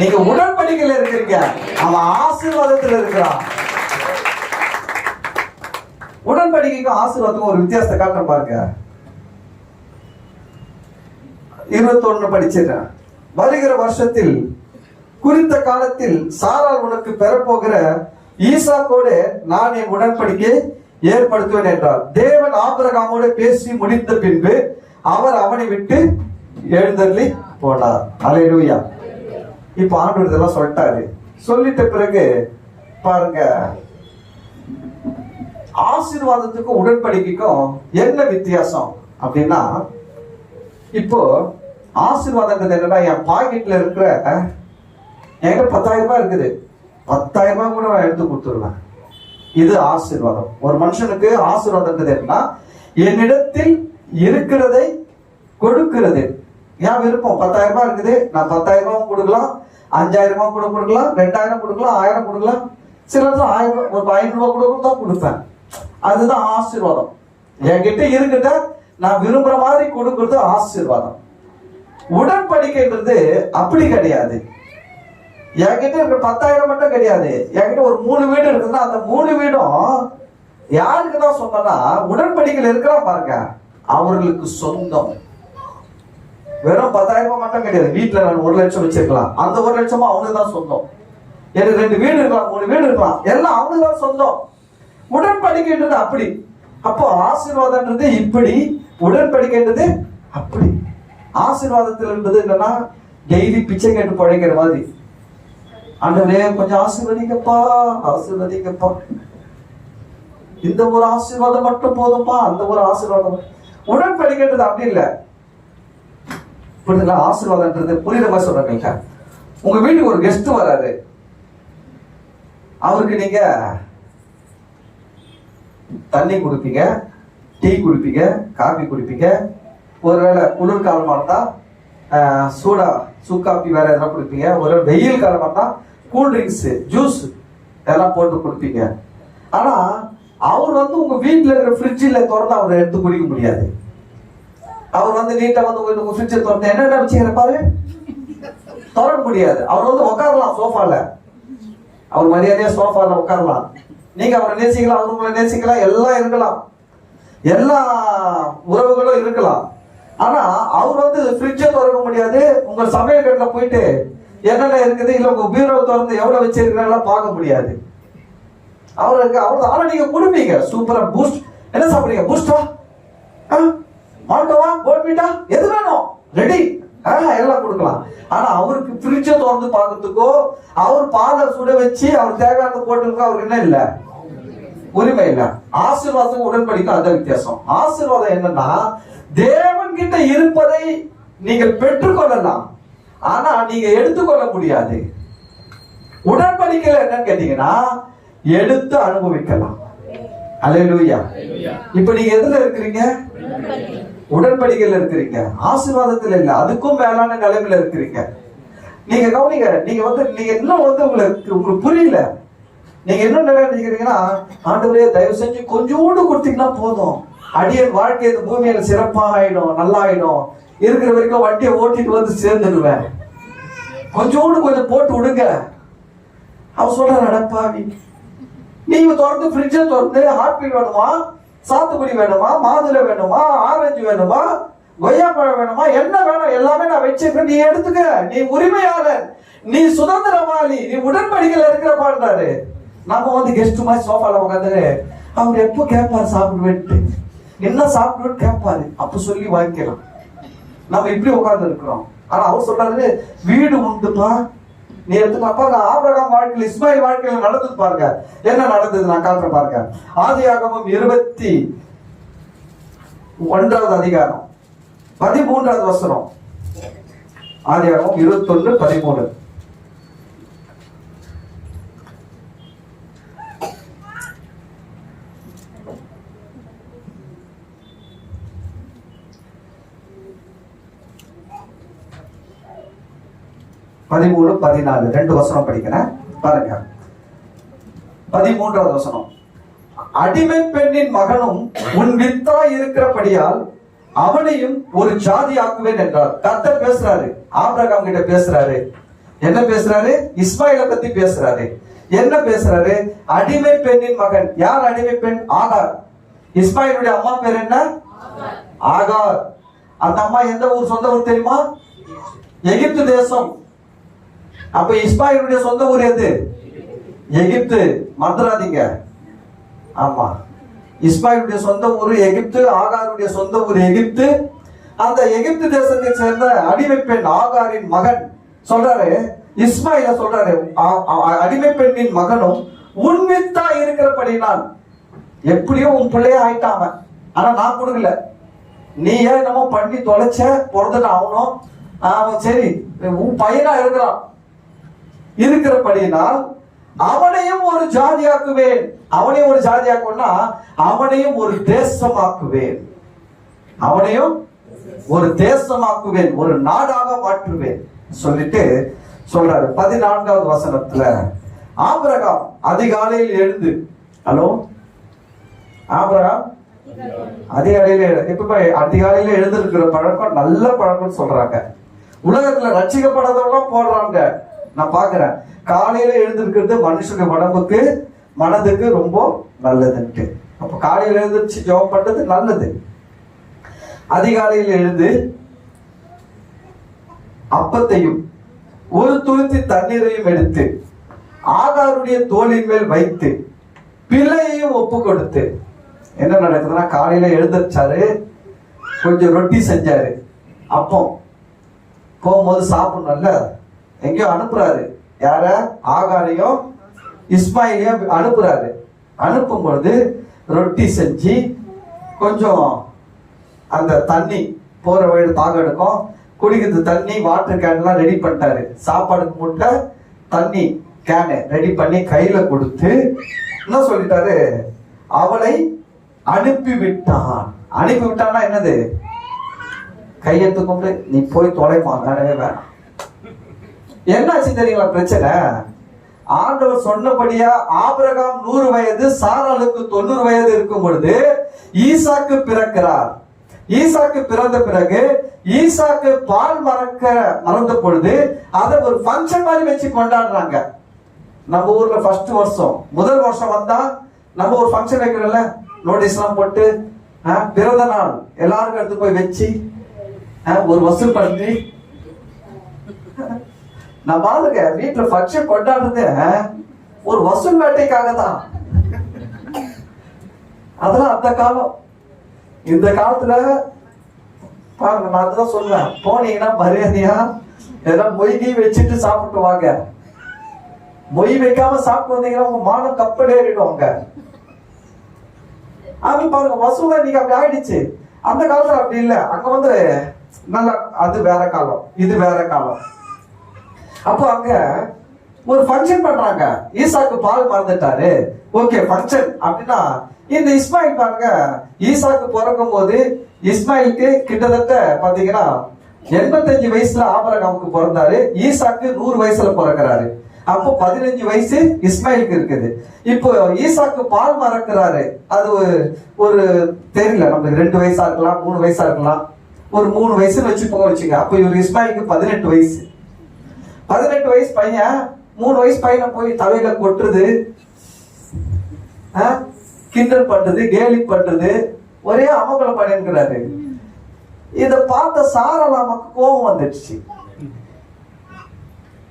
நீங்க உடன்படிக்கையில இருக்கிறீங்க, அவன் ஆசீர்வாதத்துல இருக்கிறான். உடன்படிக்கைக்கும் ஆசீர்வாதத்துக்கும் ஒரு வித்தியாசத்தை காட்ட பாருங்க. 21 படிச்சிடறேன். வருகிற வருஷத்தில் குறித்த காலத்தில் சாரால் உனக்கு பெறப்போகிற ஈசாக்கோடு நான் என் உடன்படிக்கை ஏற்படுத்துவேன் என்றார். தேவன் ஆபிரகாமோடு பேசி முடித்த பின்பு அவர் அவனை விட்டு எழுந்தருளி போனார். அல்லேலூயா. இப்ப ஆண்டவர் இதெல்லாம் சொல்லிட்டாரு. சொல்லிட்ட பிறகு பாருங்க, ஆசீர்வாதத்துக்கும் உடன்படிக்கைக்கும் என்ன வித்தியாசம் அப்படின்னா, இப்போ ஆசீர்வாதம் என்னன்னா, என் பாக்கெட்ல இருக்கிற என்கிட்ட 10,000 ரூபாய் இருக்குது, 10,000 ரூபாய் கூட நான் எடுத்து கொடுத்துருவேன். இது ஆசீர்வாதம். ஒரு மனுஷனுக்கு ஆசீர்வாதம் என்ன, என்னிடத்தில் இருக்கிறதை கொடுக்கிறது. ஏன் விருப்பம், 10,000 ரூபாய் இருக்குது, நான் 10,000 ரூபாய் கொடுக்கலாம், 5,000 ரூபாய் கூட கொடுக்கலாம், 2,000 கொடுக்கலாம், 1000 கொடுக்கலாம், சில 1000 ஒரு 500 ரூபாய் கூட தான் கொடுப்பேன். அதுதான் ஆசீர்வாதம். என்கிட்ட இருக்கிட்ட நான் விரும்புற மாதிரி கொடுக்கறது ஆசீர்வாதம். உடன்படிக்கைன்றது அப்படி கிடையாது. என்கிட்ட இருக்கிற 10,000 மட்டும் கிடையாது. என்கிட்ட ஒரு 3 வீடு இருக்குன்னா அந்த 3 வீடும் யாருக்கு தான் சொன்னா உடன்படிக்கையில் இருக்கிறா பாருங்க, அவர்களுக்கு சொந்தம். வெறும் 10,000 மட்டும் கிடையாது. வீட்டுல நான் 1 லட்சம் வச்சிருக்கலாம், அந்த 1 லட்சமும் அவனுக்கு தான் சொந்தம். எனக்கு 2 வீடு இருக்கலாம், 3 வீடு இருக்கலாம், எல்லாம் அவனுக்கு தான் சொந்தம். உடன்படிக்கைன்றது அப்படி. அப்போ ஆசீர்வாதம்ன்றது இப்படி, உடன்படிக்கைன்றது அப்படி. ஆசீர்வாதத்தில் இருந்தது என்னன்னா டெய்லி பிச்சை கேட்டு பழைக்கிற மாதிரி, ஆண்டவரே கொஞ்சம் ஆசீர்வதிக்கப்பா, ஆசீர்வதிக்கப்பா, இந்த ஒரு ஆசீர்வாதம் மட்டும் போதும்பா, அந்த ஒரு ஆசீர்வாதம். உடன்படிக்கைன்றது அப்படி இல்லை. புரியுதுங்களா? ஆசீர்வாதம்ன்றது புரியுற மாதிரி சொல்றாங்க. உங்க வீட்டுக்கு ஒரு கெஸ்ட் வராரு, அவருக்கு நீங்க தண்ணி குடிப்பீங்க, டீ குடிப்பீங்க, காபி குடிப்பீங்க. ஒருவேளை குளிர்காலமா இருந்தா சூக்காப்பி வேற எதனா குடிப்பீங்க. ஒரு வெயில் காலமா இருந்தா கூல் ட்ரிங்க்ஸ், ஜூஸ் எல்லாம் போட்டு குடிப்பீங்க. ஆனா அவர் உங்க வீட்டுல இருக்கிற ஃப்ரிட்ஜில் திறந்து அவரை எடுத்து குடிக்க முடியாது. அவர் நீட்டா உங்க ஃப்ரிட்ஜை திறந்து என்னென்ன வச்சுக்கிற பாரு திறக்க முடியாது. அவர் உட்காரலாம் சோஃபால, அவர் மரியாதையா சோஃபால உட்காரலாம். நீங்க அவரை நேசிக்கலாம், அவர் உங்களை நேசிக்கலாம், எல்லாம் இருக்கலாம், எல்லா உறவுகளும் இருக்கலாம். ஆனா அவர் ஃப்ரிட்ஜை திறக்க முடியாது. உங்க சமையல் கட்டுல போயிட்டு என்னென்ன இருக்குது, இல்ல உங்க பீரோவை திறந்து எவ்வளவு வச்சிருக்கிறதெல்லாம் பார்க்க முடியாது. அவருக்கு ஆனா நீங்க குடுப்பீங்க சூப்பரா பூஸ்ட். என்ன சாப்பிடுறீங்க? பூஸ்டா, மால்டோவா, போர்மீட்டா, எது வேணும் ரெடி, எல்லாம் கொடுக்கலாம். ஆனா அவருக்கு ஃப்ரிட்ஜை திறந்து பார்க்கறதுக்கோ, அவர் பாலை சுட வச்சு அவர் தேவையான போட்டுருக்கோ அவருக்கு என்ன இல்லை, உரிமை இல்லை. ஆசீர்வாதம் உடன்படிக்கை அந்த வித்தியாசம். ஆசீர்வாதம் என்னன்னா தேவன் கிட்ட இருப்பதை நீங்கள் பெற்றுக்கொள்ளலாம், ஆனா நீங்க எடுத்துக்கொள்ள முடியாது. உடன்படிக்கையில என்னன்னு கேட்டீங்கன்னா எடுத்து அனுபவிக்கலாம். அல்லேலூயா. இப்ப நீங்க எதுல இருக்கிறீங்க? உடன்படிக்கையில இருக்கிறீங்க, ஆசீர்வாதத்துல இல்ல. அதுக்கும் மேலான நிலைமையில இருக்கிறீங்க. நீங்க கவனிங்க, நீங்க இன்னும் உங்களுக்கு புரியல. நீங்க என்ன நினைக்கிறீங்கன்னா, ஆண்டவரே தயவு செஞ்சு கொஞ்சோண்டு கொடுத்தீங்கன்னா போதும், அடியன் வாழ்க்கை இந்த பூமியில சிறப்பா ஆயிடும், நல்லா ஆயிடும், இருக்கிற வரைக்கும் வண்டியை ஓட்டிட்டு சேர்ந்துடுவேன், கொஞ்சோண்டு கொஞ்சம் போட்டு விடுங்க. அவர் சொல்ற நடப்பாவி, நீங்க திறந்து ஃப்ரிட்ஜை திறந்து ஆப்பிள் வேணுமா, சாத்துக்குடி வேணுமா, மாதுளை வேணுமா, ஆரஞ்சு வேணுமா, கொய்யாப்பழம் வேணுமா, என்ன வேணும் எல்லாமே நான் வச்சிருக்கேன், நீ எடுத்துக்க, நீ உரிமையாளர், நீ சுதந்திரவாளி, நீ உடன்படிக்கையில இருக்கிறப்பான்றாரு. நம்ம கெஸ்ட் மாதிரி சோஃபால உட்காந்து அவர் எப்போ கேட்பாரு சாப்பிடுவேன்ட்டு, என்ன சாப்பிடுவேன்னு கேட்பாரு, அப்ப சொல்லி வாங்கிக்கலாம். நம்ம இப்படி உட்கார்ந்து இருக்கிறோம். ஆனா அவர் சொல்றாரு வீடு உண்டுப்பா, நீ எடுத்துக்கப்பா. ஆபிரகாம் வாழ்க்கையில், இஸ்மாயில் வாழ்க்கையில் நடந்தது பாருங்க, என்ன நடந்தது நான் காட்டுறேன் பாருங்க. ஆதியாகமம் 21வது அதிகாரம் 13வது வசனம். ஆதியாகமம் 21:13. பதிமூணு 14 2 வசனம் படிக்கிறேன் பாருங்க. 13வது வசனம். அடிமை பெண்ணின் மகனும் உன் வித்தாய் இருக்கிறபடியால் அவனையும் ஒரு ஜாதி ஆக்குவேன் என்றார். கர்த்தர் பேசுறாரு, ஆபிரகாம் கிட்ட பேசுறாரு. என்ன பேசுறாரு? இஸ்மாயிலை பத்தி பேசுறாரு. என்ன பேசுறாரு? அடிமை பெண்ணின் மகன். யார் அடிமை பெண்? ஆகார். இஸ்மாயிலுடைய அம்மா பேர் என்ன? ஆகார். அந்த அம்மா எந்த ஊர், சொந்த ஊர் தெரியுமா? எகிப்து தேசம். அப்ப இஸ்மாயிலுடைய சொந்த ஊர் எது? எகிப்து. மறந்துடாதீங்க. ஆமா, இஸ்மாயிலுடைய சொந்த ஊர் எகிப்து, ஆகாருடைய சொந்த ஊர் எகிப்து. அந்த எகிப்து தேசத்தை சேர்ந்த அடிமை பெண் ஆகாரின் மகன் சொல்றாரு, இஸ்மாயில சொல்றாரு, அடிமை பெண்ணின் மகனும் உன்வித்தா இருக்கிறபடினால், எப்படியோ உன் பிள்ளைய ஆயிட்டாம, ஆனா நான் கொடுக்கல, நீ ஏன் என்னமோ பண்ணி தொலைச்ச, பிறந்துட்டு ஆகணும், அவன் சரி உன் பையனா இருக்கிறபடினால் அவனையும் ஒரு ஜாதியாக்குவேன். அவனையும் ஒரு ஜாதியாக்குன்னா அவனையும் ஒரு தேசமாக்குவேன், அவனையும் ஒரு தேசமாக்குவேன், ஒரு நாடாக மாற்றுவேன் சொல்லிட்டு சொல்றாரு. 14வது வசனத்துல ஆபிரகாம் அதிகாலையில் எழுந்து, ஹலோ ஆபிரகாம் அதிகாலையில, இப்ப அதிகாலையில எழுந்திருக்கிற பழக்கம் நல்ல பழக்கம் சொல்றாங்க. உலகத்துல ரட்சிக்கப்படாதவெல்லாம் போடுறாங்க. நான் பாக்குறேன் காலையில எழுந்திருக்கிறது மனுஷனுடைய உடம்புக்கு மனதுக்கு ரொம்ப நல்லதுன்ட்டு. அப்ப காலையில எழுந்திருச்சு ஜெபம் பண்றது நல்லது. அதிகாலையில் எழுந்து அப்பத்தையும் ஒரு துருத்தி தண்ணீரையும் எடுத்து ஆகாருடைய தோளின் மேல் வைத்து பிள்ளையையும் ஒப்பு கொடுத்து, என்ன நடக்குதுன்னா காலையில எழுந்திருச்சாரு, கொஞ்சம் ரொட்டி செஞ்சாரு, அப்போ போகும்போது சாப்பிடணும்ல, எங்கேயோ அனுப்புறாரு. யார? ஆகாரையும் இஸ்மாயிலையும் அனுப்புறாரு. அனுப்பும் பொழுது ரொட்டி செஞ்சு கொஞ்சம் அந்த தண்ணி போற வழி தாக எடுக்கும், குடிக்கிறது தண்ணி வாட்டர் கேன் எல்லாம் ரெடி பண்ணிட்டாரு. சாப்பாடுக்கு முட்டை தண்ணி கேனு ரெடி பண்ணி கையில கொடுத்து என்ன சொல்லிட்டாரு, அவளை அனுப்பி விட்டான். அனுப்பி விட்டான்னா என்னது? கையெழுத்து கொண்டு நீ போய் தொலைமா, வேணவே வேணாம். என்னாச்சு தெரியுங்களா பிரச்சனை? ஆண்டவர் சொன்னபடியா ஆபிரகாம் 100 வயது, சாராளுக்கு 90 வயது இருக்கும் பொழுது ஈசாக்கு பிறக்கிறார். ஈசாக்கு பிறந்த பிறகு ஈசாக்கு பால் மறந்த பொழுது அதை ஒரு ஃபங்க்ஷன் மாதிரி வச்சு கொண்டாடுறாங்க. நம்ம ஊர்ல ஃபர்ஸ்ட் வருஷம் முதல் வருஷம் வந்தா நம்ம ஒரு ஃபங்க்ஷன் வைக்கிறோம்ல, நோட்டீஸ் எல்லாம் போட்டு பிறந்த நாள் எல்லாருக்கும் எடுத்து போய் வச்சு ஒரு வசூல் பண்ணி நம்ம ஆளுங்க வீட்டுல ஃபங்க்ஷன் கொண்டாடுறது ஒரு வசூல் வேட்டைக்காக தான். அதெல்லாம் அந்த காலம். இந்த காலத்துல பாருங்க, நான் அதுதான் சொல்றேன், போனீங்கன்னா மரியாதையா எல்லாம் மொய்கி வச்சுட்டு சாப்பிட்டு வாங்க. மொய் வைக்காம சாப்பிட்டு வந்தீங்கன்னா உங்க மானம் கப்பலேறிடுவாங்க. அது பாருங்க, வசூல நீங்க அப்படி ஆயிடுச்சு. அந்த காலத்துல அப்படி இல்லை. அங்க வந்து நல்லா, அது வேற காலம், இது வேற காலம். அப்போ அங்க ஒரு ஃபங்க்ஷன் பண்றாங்க. ஈசாக்கு பால் மறந்துட்டாரு, ஓகே ஃபங்க்ஷன் அப்படின்னா இந்த இஸ்மாயில் பாருங்க, ஈசாக்கு பிறக்கும் போது இஸ்மாயிலுக்கு கிட்டத்தட்ட பாத்தீங்கன்னா 85 வயசுல ஆபிரகாமுக்கு பிறந்தாரு. ஈசாக்கு 100 வயசுல பிறக்கிறாரு. அப்போ 15 வயசு இஸ்மாயிலுக்கு இருக்குது. இப்போ ஈசாக்கு பால் மறக்கிறாரு. அது ஒரு தெரியல, நமக்கு 2 வயசா இருக்கலாம், 3 வயசா இருக்கலாம், ஒரு 3 வயசுன்னு வச்சுங்க. அப்போ இவர் இஸ்மாயிலுக்கு 18 வயசு. 18 வயசு பையன் 3 வயசு பையனை போய் தலையில கொட்டுறது, கிண்டல் பண்றது, கேலி பண்றது, ஒரே அமங்கலம் பண்ணிருக்கிறாரு. இத பார்த்த சாரலாமாக்கு கோபம் வந்துடுச்சு.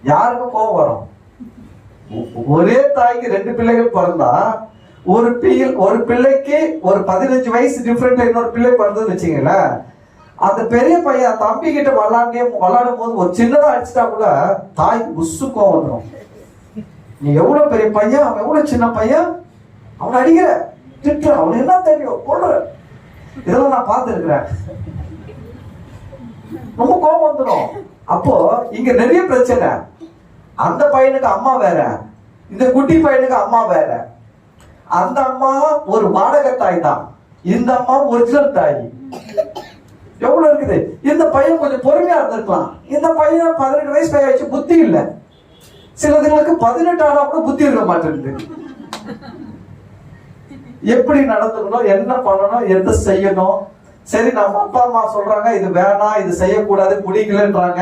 யாருக்கும் கோபம் வரும்? ஒரே தாய்க்கு 2 பிள்ளைகள் பிறந்தா ஒரு பிள்ளைக்கு ஒரு 15 வயசு டிஃபரெண்ட் இன்னொரு பிள்ளை பிறந்ததுன்னு வச்சுங்களேன், அந்த பெரிய பையன் தம்பி கிட்ட விளையாடும் போது ஒரு சின்னதா அடிச்சுட்டா கூட தாய்க்கு புஷு கோவம் வந்துடும். நீ எவ்வளவு பெரிய பையன், அவன் எவ்வளவு சின்ன பையன், அவனை அடிக்கிற, திட்டுற, அவனுக்கு என்ன தெரியும், கொள்ற. இதெல்லாம் நான் பார்த்துருக்கிறேன். ரொம்ப கோபம் வந்துடும். அப்போ இங்க நிறைய பிரச்சனை. அந்த பையனுக்கு அம்மா வேற, இந்த குட்டி பையனுக்கு அம்மா வேற. அந்த அம்மா ஒரு வாடகை தாய் தான், இந்த அம்மா ஒரிஜினல் தாய். எவ்வளவு இருக்குது. இந்த பையன் கொஞ்சம் பொறுமையா இருந்திருக்கலாம். இந்த பையன் 18 வயசு பையன் வச்சு புத்தி இல்லை. சிலதுங்களுக்கு 18 ஆனா கூட புத்தி இருக்க மாட்டேங்குது. எப்படி நடந்துக்கணும், என்ன பண்ணணும், எதை செய்யணும். சரி, நம்ம அப்பா அம்மா சொல்றாங்க இது வேணாம், இது செய்யக்கூடாது, பிடிக்கலன்றாங்க,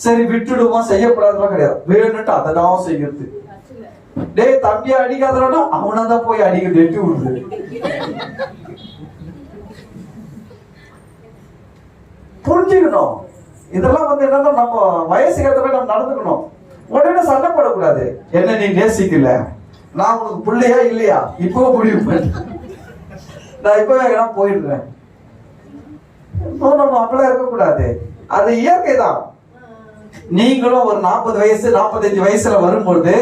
சரி விட்டுடுவோம், செய்யக்கூடாதுலாம் கிடையாது. வேணும்ட்டு அதை தான் செய்யறது. டேய் தம்பியை அடிக்காதனா அவனதான் போய் அடிக்கிறது, எட்டி விடுது. புரிஞ்சுக்கணும். இதெல்லாம் வந்து என்னன்னா நம்ம வயசுக்கு ஏற்ற மாதிரி நம்ம நடந்துக்கணும். உடனே சண்டை போடக்கூடாது. என்ன நீ நேசிக்கல, நான் உனக்கு பிள்ளையா இல்லையா, இப்போ முடிவு பண்ண, நான் இப்பவே போயிடுறேன். அப்படிலாம் இருக்கக்கூடாது. அது இயற்கை தான். நீங்களும் ஒரு 40 வயசு 45 வயசுல வரும்போது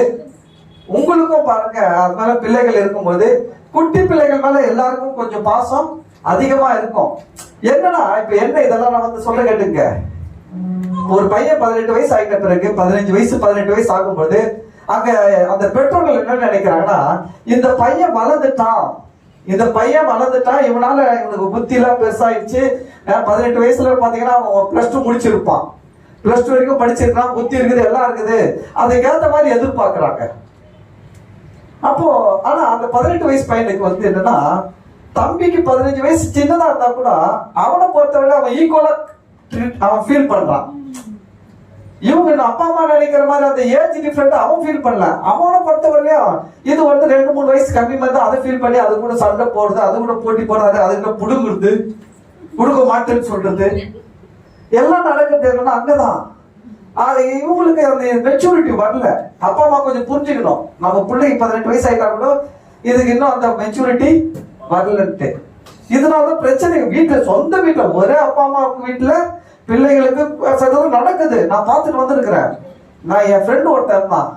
உங்களுக்கும் பாருங்க, அது மேல பிள்ளைகள் இருக்கும்போது குட்டி பிள்ளைகள் மேல எல்லாருக்கும் கொஞ்சம் பாசம் அதிகமா இருக்கும். என்னன்னா இப்ப என்ன இதெல்லாம் நான் வந்து சொல்ல கேட்டுங்க. ஒரு பையன் 18 வயசு ஆகிட்ட பிறகு 15 வயசு 18 வயசு ஆகும்போது அங்க அந்த பெற்றோர்கள் என்ன நினைக்கிறாங்கன்னா, இந்த பையன் வளர்ந்துட்டான், இவனால இவனுக்கு புத்தி எல்லாம் பெருசாயிடுச்சு. 18 வயசுல பாத்தீங்கன்னா அவன் +2 முடிச்சிருப்பான், +2 வரைக்கும் படிச்சிருக்கான், புத்தி இருக்குது, எல்லாம் இருக்குது, அதுக்கேற்ற மாதிரி எதிர்பார்க்கிறாங்க. அப்போ ஆனா அந்த 18 வயசு பையனுக்கு வந்து என்னன்னா, தம்பிக்கு 15 வயசு சின்னதா இருந்தா கூட அவனை பொறுத்தவரை அவன் ஈக்குவலா அவன் ஃபீல் பண்றான். இவங்க அப்பா அம்மா நினைக்கிற மாதிரி அந்த ஏஜ் டிஃபரெண்ட் அவன் ஃபீல் பண்ணல. அவனை பொறுத்தவரையிலையும் இது வந்து 2-3 வயசு கம்மி மாதிரி தான். அதை ஃபீல் பண்ணி அது கூட சண்டை போடுறது, அது கூட போட்டி போடுறது, அது கூட புடுங்குறது, புடுங்க மாட்டேன்னு சொல்றது எல்லாம் நடக்கிறது என்னன்னா அங்கதான். இவங்களுக்கு அந்த மெச்சூரிட்டி வரல. அப்பா அம்மா கொஞ்சம் புரிஞ்சுக்கணும், நம்ம பிள்ளைக்கு 18 வயசு ஆயிட்டா கூட இதுக்கு இன்னும் அந்த மெச்சூரிட்டி வரலன்ட்டு. இதனாலதான் பிரச்சனை. வீட்டுல, சொந்த வீட்டுல, ஒரே அப்பா அம்மாவுக்கு வீட்டுல பிள்ளைகளுக்கு நடக்குது. நான் பார்த்துட்டு வந்திருக்கிறேன். நான் என் ஃப்ரெண்டு ஒருத்தன் தான்,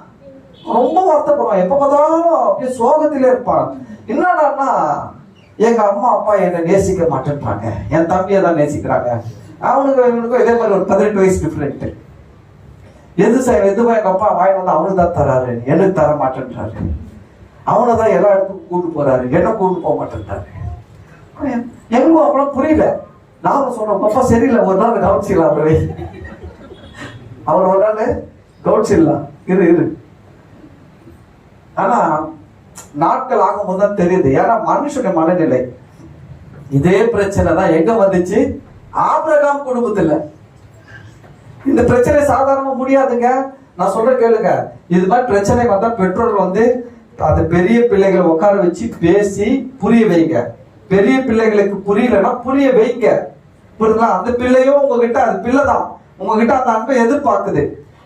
ரொம்ப வருத்தப்படுவான், எப்ப பார்த்தாலும் அப்படியே சோகத்திலே இருப்பான். என்னடான்னா, எங்க அம்மா அப்பா என்னை நேசிக்க மாட்டேன்றாங்க, என் தம்பியை தான் நேசிக்கிறாங்க. அவனுக்கும் இதே மாதிரி ஒரு 18 வயசு டிஃபரெண்ட். எதுவா எங்க அப்பா வாங்கி வந்து அவனுக்கு தான் தராரு, எனக்கு தர மாட்டேன்றாரு. அவனை தான் எல்லா இடத்துக்கும் கூட்டு போறாரு, என்ன கூட்டு போக மாட்டேன்றாரு. எங்களுக்கும் அப்புறம் புரியல. நானும் சொல்றேன், பாப்பா சரியில்லை, ஒரு நாள் கவனிச்சிடலாம். அவரே அவர் ஒரு நாள் கவனிச்சிடலாம், இரு. ஆனா நாட்கள் ஆகும்போது தான் தெரியுது. ஏன்னா மனுஷனுடைய மனநிலை. இதே பிரச்சனை தான் எங்க வந்துச்சு? ஆபிரகாம் குடும்பத்துல. இந்த பிரச்சனை சாதாரணமா முடியாதுங்க. நான் சொல்ற கேளுங்க, இது மாதிரி பிரச்சனை வந்தா பெற்றோர்கள் வந்து அந்த பெரிய பிள்ளைகளை உட்கார வச்சு பேசி புரிய வைங்க. பெரிய பிள்ளைகளுக்கு புரியலன்னா புரிய வைங்க. புரியுதுங்களா? அந்த பிள்ளையும் உங்ககிட்ட, அது பிள்ளைதான், உங்ககிட்ட அந்த அன்பை எதிர்பார்க்குது.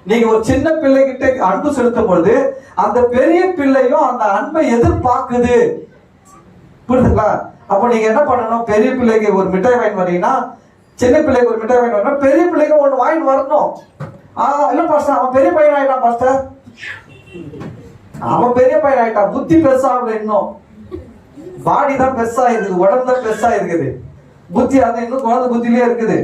நீங்க ஒரு சின்ன பிள்ளைகிட்ட அன்பு செலுத்தும் பொழுது அந்த பெரிய பிள்ளையும் அந்த அன்பை எதிர்பார்க்குது. புரியுதுங்களா? அப்ப நீங்க என்ன பண்ணணும்? பெரிய பிள்ளைக்கு ஒரு மிட்டாய் வாங்கி வரீங்கன்னா, சின்ன பிள்ளைக்கு ஒரு மிட்டாய் வாங்கி வரணும், பெரிய பிள்ளைக்கு ஒன்று வாங்கி வரணும். இல்ல பாஸ்டர், அவன் பெரிய பையன் ஆயிட்டான் பாஸ்டர், அவன் பெரிய பையன் ஆயிட்டான், புத்தி பெருசாகல, இன்னும் பாடி தான் பெருசா இருக்குது, உடம்பு தான் பெருசா இருக்குது, புத்தி அது இன்னும் குழந்தை புத்திலேயே இருக்குது.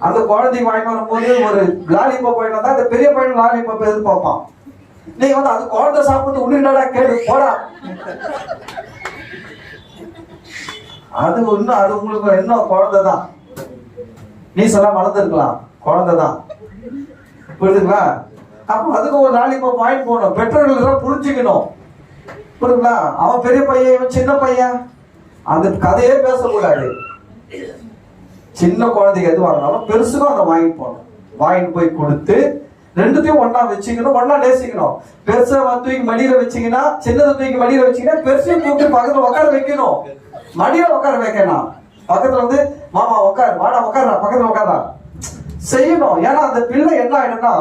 அந்த குழந்தைக்கு வாங்கி வரும்போது ஒரு லாலிபாப் வாங்கினா தான் அந்த பெரிய பையன் லாலிபாப் எதிர்பார்ப்பான். நீங்க வந்து அது குழந்தை சாப்பிட்டு உன்னிடா கேடு போடா, அது இன்னும், அது உங்களுக்கு இன்னும் குழந்தை தான். நீ சொல்ல மறந்துருக்கலாம், குழந்தை தான். புரியுதுங்களா? அப்ப அதுக்கு ஒரு லாலிபாப் வாங்கி போகணும். பெற்றோர்கள் எல்லாம் புரிஞ்சுக்கணும். புரியுதுங்களா? அவன் பெரிய பையன், இவன் சின்ன பையன், அந்த கதையே பேசக்கூடாது. சின்ன குழந்தைக்கு எது வாங்கினாலும் பெருசுக்கும் அதை வாங்கிட்டு போகணும். வாங்கிட்டு போய் கொடுத்து ரெண்டுத்தையும் ஒன்னா வச்சுக்கணும், ஒன்னா நேசிக்கணும். பெருசை தூக்கி மடியில வச்சீங்கன்னா, சின்னதை தூக்கி மடியில வச்சீங்கன்னா, பெருசையும் தூக்கி பக்கத்துல உட்கார வைக்கணும். மடியில உட்கார வைக்கணும். பக்கத்துல வந்து மாமா உட்காரு, வாடா உட்காரா, பக்கத்துல உட்காரா செய்யணும். ஏன்னா அந்த பிள்ளை என்ன ஆயிடும்னா,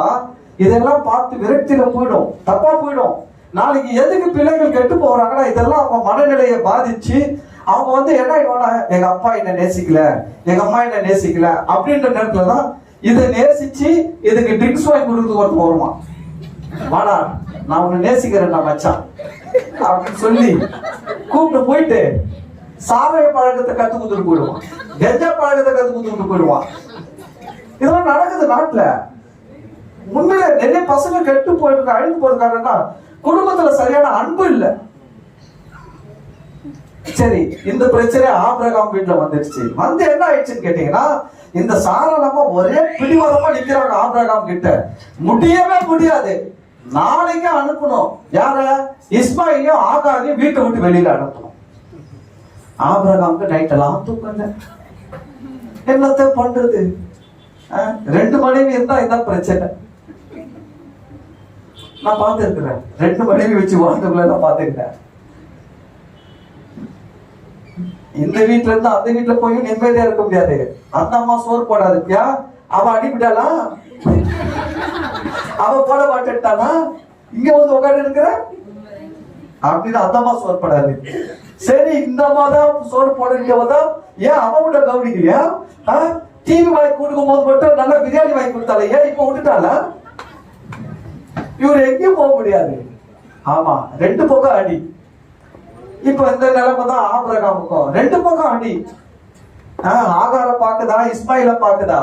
இதெல்லாம் பார்த்து விரக்தியில போயிடும், தப்பா போயிடும். நாளைக்கு எதுக்கு பிள்ளைகள் கெட்டு போறாங்கன்னா, இதெல்லாம் அவங்க மனநிலையை பாதிச்சு அவங்க வந்து என்ன ஆயிடுவாங்க, எங்க அப்பா என்ன நேசிக்கல, எங்க அம்மா என்ன நேசிக்கல அப்படின்ற நேரத்துலதான் இதை நேசிச்சு இதுக்கு ட்ரிங்க்ஸ் வாங்கி கொடுக்குறது ஒருத்தர் வருமா, வாடா நான் உன்னை நேசிக்கிறேன் நான் மச்சான் அப்படின்னு சொல்லி கூப்பிட்டு போயிட்டு சாராய பழக்கத்தை கத்து கொடுத்துட்டு போயிடுவான், கெஞ்சா பழக்கத்தை கத்து கொடுத்துட்டு போயிடுவான். இதெல்லாம் நடக்குது நாட்டுல. உண்மையில நிறைய பசங்க கெட்டு போயிட்டு அழிந்து போயிருக்காங்கன்னா குடும்பத்துல சரியான அன்பு இல்லை. சரி, இந்த பிரச்சனை ஆபிரகாம் வீட்டுல வந்துடுச்சு. வந்து என்ன ஆயிடுச்சுன்னு கேட்டீங்கன்னா, இந்த சாராளமா ஒரே பிடிவாதமா நிக்கிறாங்க ஆபிரகாம் கிட்ட. முடியவே முடியாது. நாளைக்கு அனுப்பணும். யார? இஸ்மாயிலையும் ஆகாரையும் வீட்டை விட்டு வெளியில அனுப்பணும். ஆபிரகாமுக்கு நைட்டெல்லாம் தூக்கல. என்னத்த பண்றது? 2 மனைவி இருந்தா இதான் பிரச்சனை. நான் பார்த்துருக்கிறேன், 2 மனைவி வச்சு வாழ்ந்துக்குள்ள நான் பார்த்துக்கிறேன். இந்த வீட்டுல இருந்து அந்த வீட்டுல போய் நிம்மதியா இருக்க முடியாது. அந்த அம்மா சோறு போடாது, அவ அடிபிட்டாளா, அவ போட மாட்டேன்ட்டானா, இங்க வந்து உட்காந்து இருக்கிற அப்படின்னு அந்த அம்மா சோறு போடாது. சரி, இந்த அம்மா தான் சோறு போட, ஏன் அவன் விட கவனிக்கலையா? டிவி வாங்கி கொடுக்கும் போது மட்டும் நல்லா பிரியாணி வாங்கி கொடுத்தால, ஏன் இப்ப விட்டுட்டால? இவர் எங்கேயும் போக முடியாது. ஆமா, 2 பக்கம் அடி. இப்ப இந்த நிலைமை தான் ஆபிரகாமுக்கும். 2 பக்கம் அடி. ஆகார பாக்குதா, இஸ்மாயில பாக்குதா,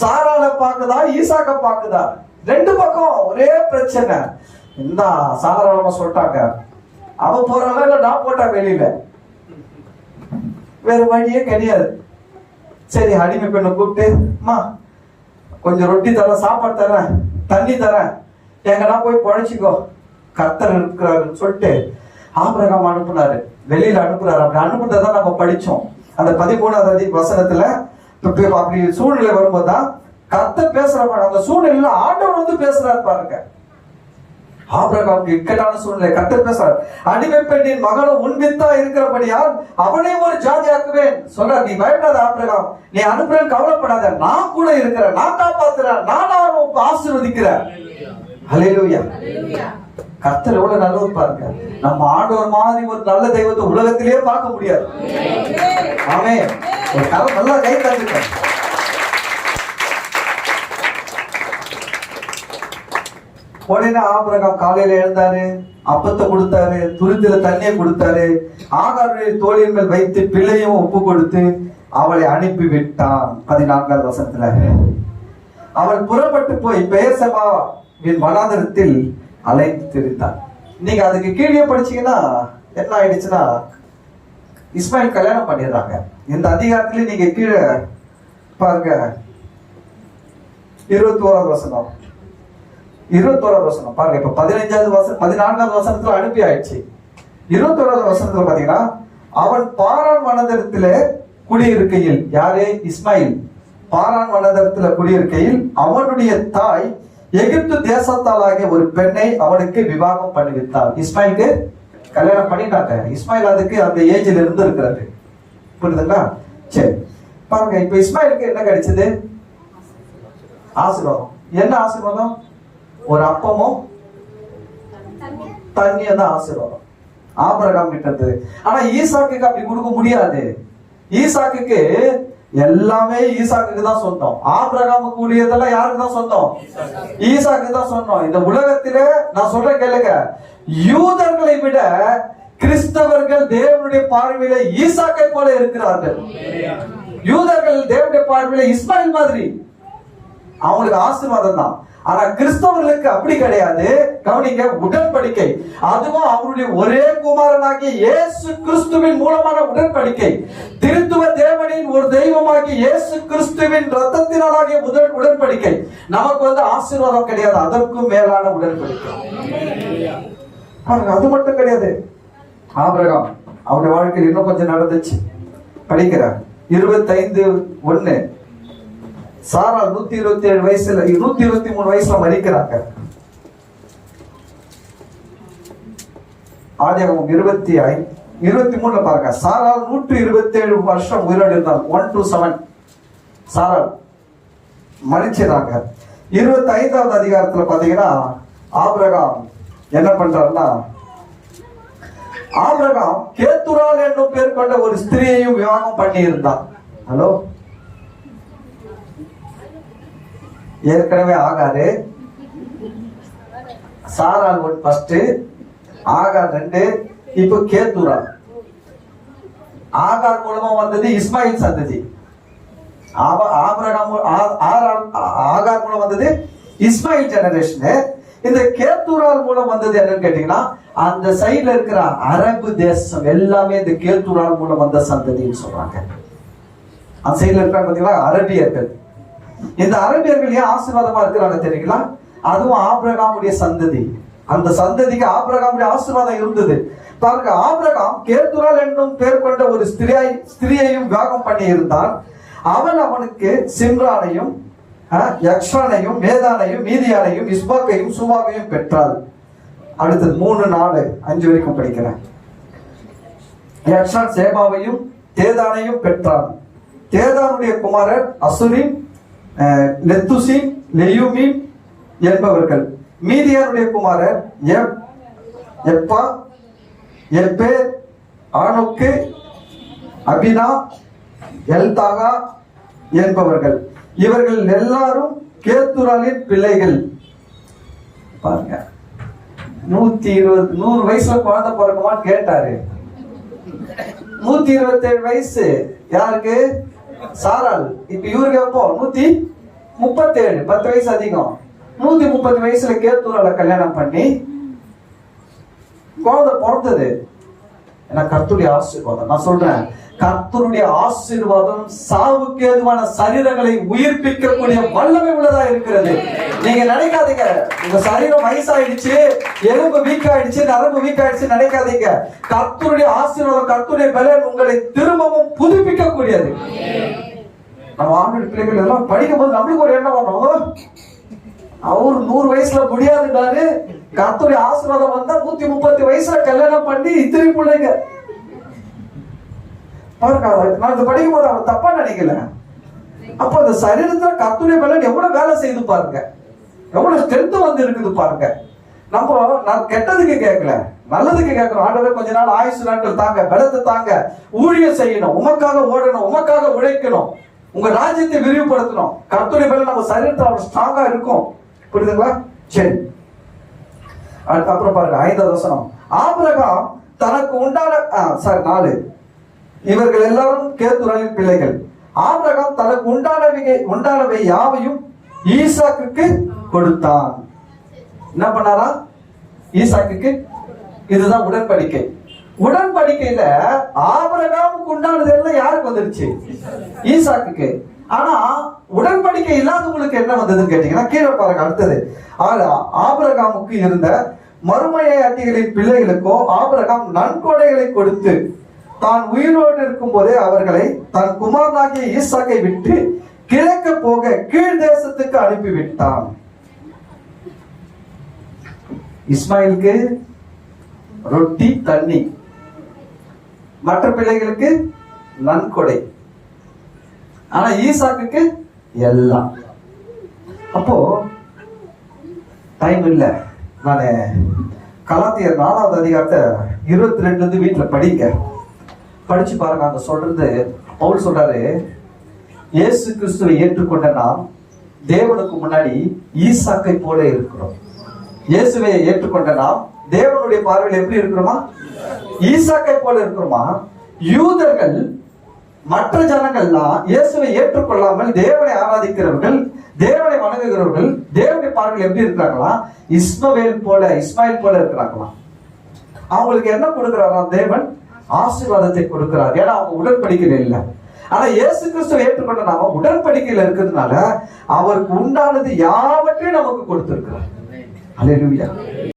சாரால பாக்குதா, ஈசாக்க பாக்குதா, 2 பக்கம் ஒரே பிரச்சனை. இந்த சாதாரணமா சொல்லிட்டாங்க, அவ போறாளா இல்ல நான் போட்டா வெளியில, வேற வழியே கிடையாது. சரி, அடிமை பெண்ணை கூப்பிட்டு, அம்மா கொஞ்சம் ரொட்டி தரேன், சாப்பாடு தரேன், தண்ணி தரேன், எங்கன்னா போய் பழச்சிக்கோ, கர்த்தர் இருக்கிறாருன்னு சொல்லிட்டு ஆபிரகாம் அனுப்புனாரு, வெளியில அனுப்புறாரு. அப்படி அனுப்புறதான் நம்ம படிச்சோம். அந்த 13வது வசனத்துல அப்படி சூழ்நிலை வரும்போதுதான் கர்த்தர் பேசுற பாருங்க, அந்த சூழ்நிலையில ஆண்டவர் வந்து பேசுறாரு பாருங்க. ஆபிரகாமுக்கு இக்கட்டான சூழ்நிலை, கர்த்தர் பேசுறார். அடிமை பெண்ணின் மகனும் உன்வித்தா இருக்கிறபடியால் அவனையும் ஒரு ஜாதியாக்குவேன் சொல்றார். நீ பயப்படாத ஆபிரகாம், நீ அனுப்புறேன் கவலைப்படாத, நான் கூட இருக்கிறேன், நான் காப்பாத்துறேன், நான் ஆசீர்வதிக்கிறேன். ஹல்லேலூயா. கர்த்தர் எவ்வளவு நல்லவர் பாருங்க. நம்ம ஆண்டவர் மாதிரி ஒரு நல்ல தெய்வத்தை உலகத்திலேயே பார்க்க முடியாது. ஆமென். ஒரு காலம் நல்லா கை தட்டுங்க. உடனே ஆபிரகாம் காலையில எழுந்தாரு, அப்பத்தை கொடுத்தாரு, துருத்தில தண்ணியை கொடுத்தாரு, ஆகாருடைய தோளின் மேல் வைத்து பிள்ளையும் ஒப்பு கொடுத்து அவளை அனுப்பி விட்டான். 14வது வசனத்துல அவள் புறப்பட்டு போய் பெயர்செபாவின் வனாந்தரத்தில் அலைந்து திரிந்தாள். நீங்க அதுக்கு கீழே படிச்சீங்கன்னா என்ன ஆயிடுச்சுன்னா, இஸ்மாயில் கல்யாணம் பண்ணிடுறாங்க. இந்த அதிகாரத்திலே நீங்க கீழே பாருங்க, 21வது வசனம் 21வது வசனம் பாருங்க. இப்ப 14வது வசனத்துல அனுப்பி ஆயிடுச்சு. 21வது வசனத்துல பாத்தீங்கன்னா, அவன் பாரான் வனாந்தரத்திலே குடியிருக்கையில், யாரே இஸ்மாயில் பாரான் வனாந்தரத்துல குடியிருக்கையில் அவனுடைய தாய் எகிப்து தேசத்தாலாகிய ஒரு பெண்ணை அவனுக்கு விவாகம் பண்ணிவித்தாள். இஸ்மாயிலுக்கு கல்யாணம் பண்ணிட்டாங்க. இஸ்மாயில் அதுக்கு அந்த ஏஜ்ல இருந்து இருக்கிறாரு. புரியுதுங்களா? சரி பாருங்க, இப்ப இஸ்மாயிலுக்கு என்ன கிடைச்சது? ஆசீர்வாதம். என்ன ஆசீர்வாதம்? ஒரு அப்பமும் தண்ணியும் தான் ஆசீர்வாதம் ஆபிரகாம் கிட்ட இருந்தது. ஆனா ஈசாக்குக்கு அப்படி கொடுக்க முடியாது. ஈசாக்குக்கு எல்லாமே ஈசாக்குக்கு தான் சொந்தம். ஆபிரகாமுக்கு உரியதெல்லாம் யாருக்கு தான் சொந்தம்? ஈசாக்கு தான் சொந்தம். இந்த உலகத்தில நான் சொல்றேன் கேளுங்க, யூதர்களை விட கிறிஸ்தவர்கள் தேவனுடைய பார்வையில ஈசாக்கை போல இருக்கிறார்கள். யூதர்கள் தேவனுடைய பார்வையில இஸ்மாயில் மாதிரி, அவங்களுக்கு ஆசீர்வாதம் தான். ஆனா கிறிஸ்தவர்களுக்கு அப்படி கிடையாது. கவனிங்க, உடன்படிக்கை, அதுவும் அவருடைய ஒரே குமாரனாகிய இயேசு கிறிஸ்துவின் மூலமான உடன்படிக்கை, திருத்துவ தேவனின் ஒரு தெய்வமாகிய இயேசு கிறிஸ்துவின் ரத்தத்தினாலாகிய முதல் உடன்படிக்கை. நமக்கு வந்து ஆசீர்வாதம் கிடையாது, அதற்கும் மேலான உடன்படிக்கை. அது மட்டும் கிடையாது. ஆபிரகாம் அவருடைய வாழ்க்கையில் இன்னும் கொஞ்சம் நடந்துச்சு. படிக்கிறார் 25:1. சாராள் 127 வயசுல 123 வயசுல மரிக்கிறாங்க. ஆதியாகமம் 23 பாருங்க. சாராள் 127 வருஷம் உயிரோடு இருந்தாங்க. 1 to 7 சாராள் மரிச்சிறாங்க. 25வது அதிகாரத்துல பாத்தீங்கன்னா ஆபிரகாம் என்ன பண்றாருன்னா, ஆபிரகாம் கேத்துராள் என்னும் பேர் கொண்ட ஒரு ஸ்திரியையும் விவாகம் பண்ணி இருந்தான். ஹலோ, ஏற்கனவே ஆகாரு, சாராள் 1 ஃபர்ஸ்ட், ஆகார் 2, இப்போ கேத்துராள். ஆகார் மூலமா வந்தது இஸ்மாயில் சந்ததி. ஆபிரகாம் ஆகார் மூலம் வந்தது இஸ்மாயில் ஜெனரேஷன். இந்த கேத்துராள் மூலம் வந்தது என்னன்னு கேட்டீங்கன்னா, அந்த சைடுல இருக்கிற அரபு தேசம் எல்லாமே இந்த கேத்துராள் மூலம் வந்த சந்ததின்னு சொல்றாங்க. அந்த சைடுல இருக்கிறாங்க பாத்தீங்களா, அரபியர்கள். இந்த அரபியர்கள் ஏன் ஆசீர்வாதமா இருக்கிறாங்க தெரியுங்களா? அதுவும் ஆபிரகாமுடைய சந்ததி. அந்த சந்ததிக்கு ஆபிரகாமுடைய ஆசீர்வாதம் இருந்தது. பாருங்க, ஆபிரகாம் கேத்துராள் என்னும் பேர் கொண்ட ஒரு ஸ்திரியையும் விவாகம் பண்ணி இருந்தான். அவன் அவனுக்கு சிம்ரானையும் யக்ஷானையும் மேதானையும் மீதியானையும் இஸ்பாக்கையும் சுவாகையும் பெற்றாள். அடுத்தது 3, 4, 5 வரைக்கும் படிக்கிறேன். யக்ஷான் சேபாவையும் தேதானையும் பெற்றான். தேதானுடைய குமாரர் அசுரிம், லெத்துசிம், லெயுமிம் என்பவர்கள். மீதியானுடைய குமாரர் எப்பா, எப்பேர், ஆனோக்கு, அபினா, எல்தாகா என்பவர்கள். இவர்கள் எல்லாரும் கேத்துராளின் பிள்ளைகள். பாருங்க, 100 வயசுல குழந்தை பிறக்குமான்னு கேட்டாரு. 127 வயசு யாருக்கு? சாராள். இப்ப இவருக்கு எப்போ? 137, 10 வயசு அதிகம். 130 வயசுல கேத்துராள கல்யாணம் பண்ணி குழந்தை பிறந்தது. ஏன்னா கர்த்தருடைய ஆசீர்வாதம். நான் சொல்றேன், கர்த்தருடைய ஆசீர்வாதம் சாவுக்கு ஏதுவான சரீரங்களை உயிர்ப்பிக்கக்கூடிய வல்லமை உள்ளதா இருக்கிறது. நீங்க நினைக்காதீங்க உங்க சரீரம் வயசாயிடுச்சு, எலும்பு வீக் ஆயிடுச்சு, நரம்பு வீக் ஆயிடுச்சு நினைக்காதீங்க. கர்த்தருடைய ஆசீர்வாதம், கர்த்தருடைய பலன் உங்களை திரும்பவும் புதுப்பிக்க கூடியது. நம்ம ஆண்டு பிள்ளைகள் எல்லாம் படிக்கும் போது நம்மளுக்கு ஒரு எண்ணம் வரும், அவரு 100 வயசுல முடியாதுன்னாரு, கர்த்தருடைய ஆசீர்வாதம் வந்தா 130 வயசுல கல்யாணம் பண்ணி இத்தனை பிள்ளைங்க பாருங்க. நான் இதை படிக்கும் போது அவர் தப்பா நினைக்கல. அப்ப அந்த சரீரத்துல கர்த்தருடைய பலன் எவ்வளவு வேலை செய்து பாருங்க, எவ்வளவு ஸ்ட்ரென்த் வந்து இருக்குது பாருங்க. நம்ம நான் கெட்டதுக்கு கேட்கல, நல்லதுக்கு கேட்கிறோம். ஆண்டவரே கொஞ்ச நாள் ஆயுசு நாட்கள் தாங்க, பலத்தை தாங்க, ஊழியம் செய்யணும், உமக்காக ஓடணும், உமக்காக உழைக்கணும், உங்க ராஜ்யத்தை விரிவுபடுத்தணும். கர்த்தருடைய பலன் நம்ம சரீரத்தில் அவ்வளவு ஸ்ட்ராங்கா இருக்கும். புரியுதுங்களா? சரி, அப்புறம் பாருங்க 5வது வசனம். ஆபிரகாம் தனக்கு உண்டான 4, இவர்கள் எல்லாரும் கேத்துராலின் பிள்ளைகள். ஆபிரகாம் தனக்கு உண்டானவை யாவையும் ஈசாக்குக்கு கொடுத்தான். என்ன பண்ணாரா? ஈசாக்குக்கு. இதுதான் உடன்படிக்கை. உடன்படிக்கையில ஆபிரகாமுக்கு உண்டானது எல்லாம் யாருக்கு வந்துருச்சு? ஈசாக்குக்கு. ஆனா உடன்படிக்கை இல்லாதவங்களுக்கு என்ன வந்ததுன்னு கேட்டீங்கன்னா கீழே பாருங்க. அடுத்தது, ஆபிரகாமுக்கு இருந்த மறுமையாட்டிகளின் பிள்ளைகளுக்கோ ஆபிரகாம் நன்கொடைகளை கொடுத்து தான் உயிரோடு இருக்கும் போதே அவர்களை தன் குமாரனாகிய ஈசாக்கை விட்டு கிழக்க போக கீழ் தேசத்துக்கு அனுப்பிவிட்டான். இஸ்மாயிலுக்கு ரொட்டி தண்ணி, மற்ற பிள்ளைகளுக்கு நன்கொடை, ஆனா ஈசாக்குக்கு எல்லாம். அப்போ டைம் இல்ல, நானு கலாத்தியர் 4வது அதிகாரத்தை 22 வீட்டுல படிங்க, படிச்சு பாருங்க. அங்க சொல்றது பவுல் சொல்றாரு, இயேசு கிறிஸ்துவை ஏற்றுக்கொண்ட நாம் தேவனுக்கு முன்னாடி ஈசாக்கை போல இருக்கிறோம். இயேசுவை ஏற்றுக்கொண்ட நாம் தேவனுடைய பார்வையில் எப்படி இருக்கிறோமா? ஈசாக்கை போல இருக்கிறோமா? யூதர்கள், மற்ற ஜனங்கள்லாம் இயேசுவை ஏற்றுக்கொள்ளாமல் தேவனை ஆராதிக்கிறவர்கள், தேவனை வணங்குகிறவர்கள் தேவனுடைய பார்வையில் எப்படி இருக்கிறாங்களா? இஸ்மாயில் போல இருக்கிறாங்களா? அவங்களுக்கு என்ன கொடுக்கிறாராம்? தேவன் ஆசீர்வாதத்தை கொடுக்கிறார். ஏன்னா அவங்க உடன்படிக்கையில் இல்லை. ஆனா இயேசு கிறிஸ்துவை ஏற்றுக்கொண்ட நாம உடன்படிக்கையில் இருக்கிறதுனால அவருக்கு உண்டானது யாவற்றையும் நமக்கு கொடுத்திருக்கிறார். அல்லேலூயா.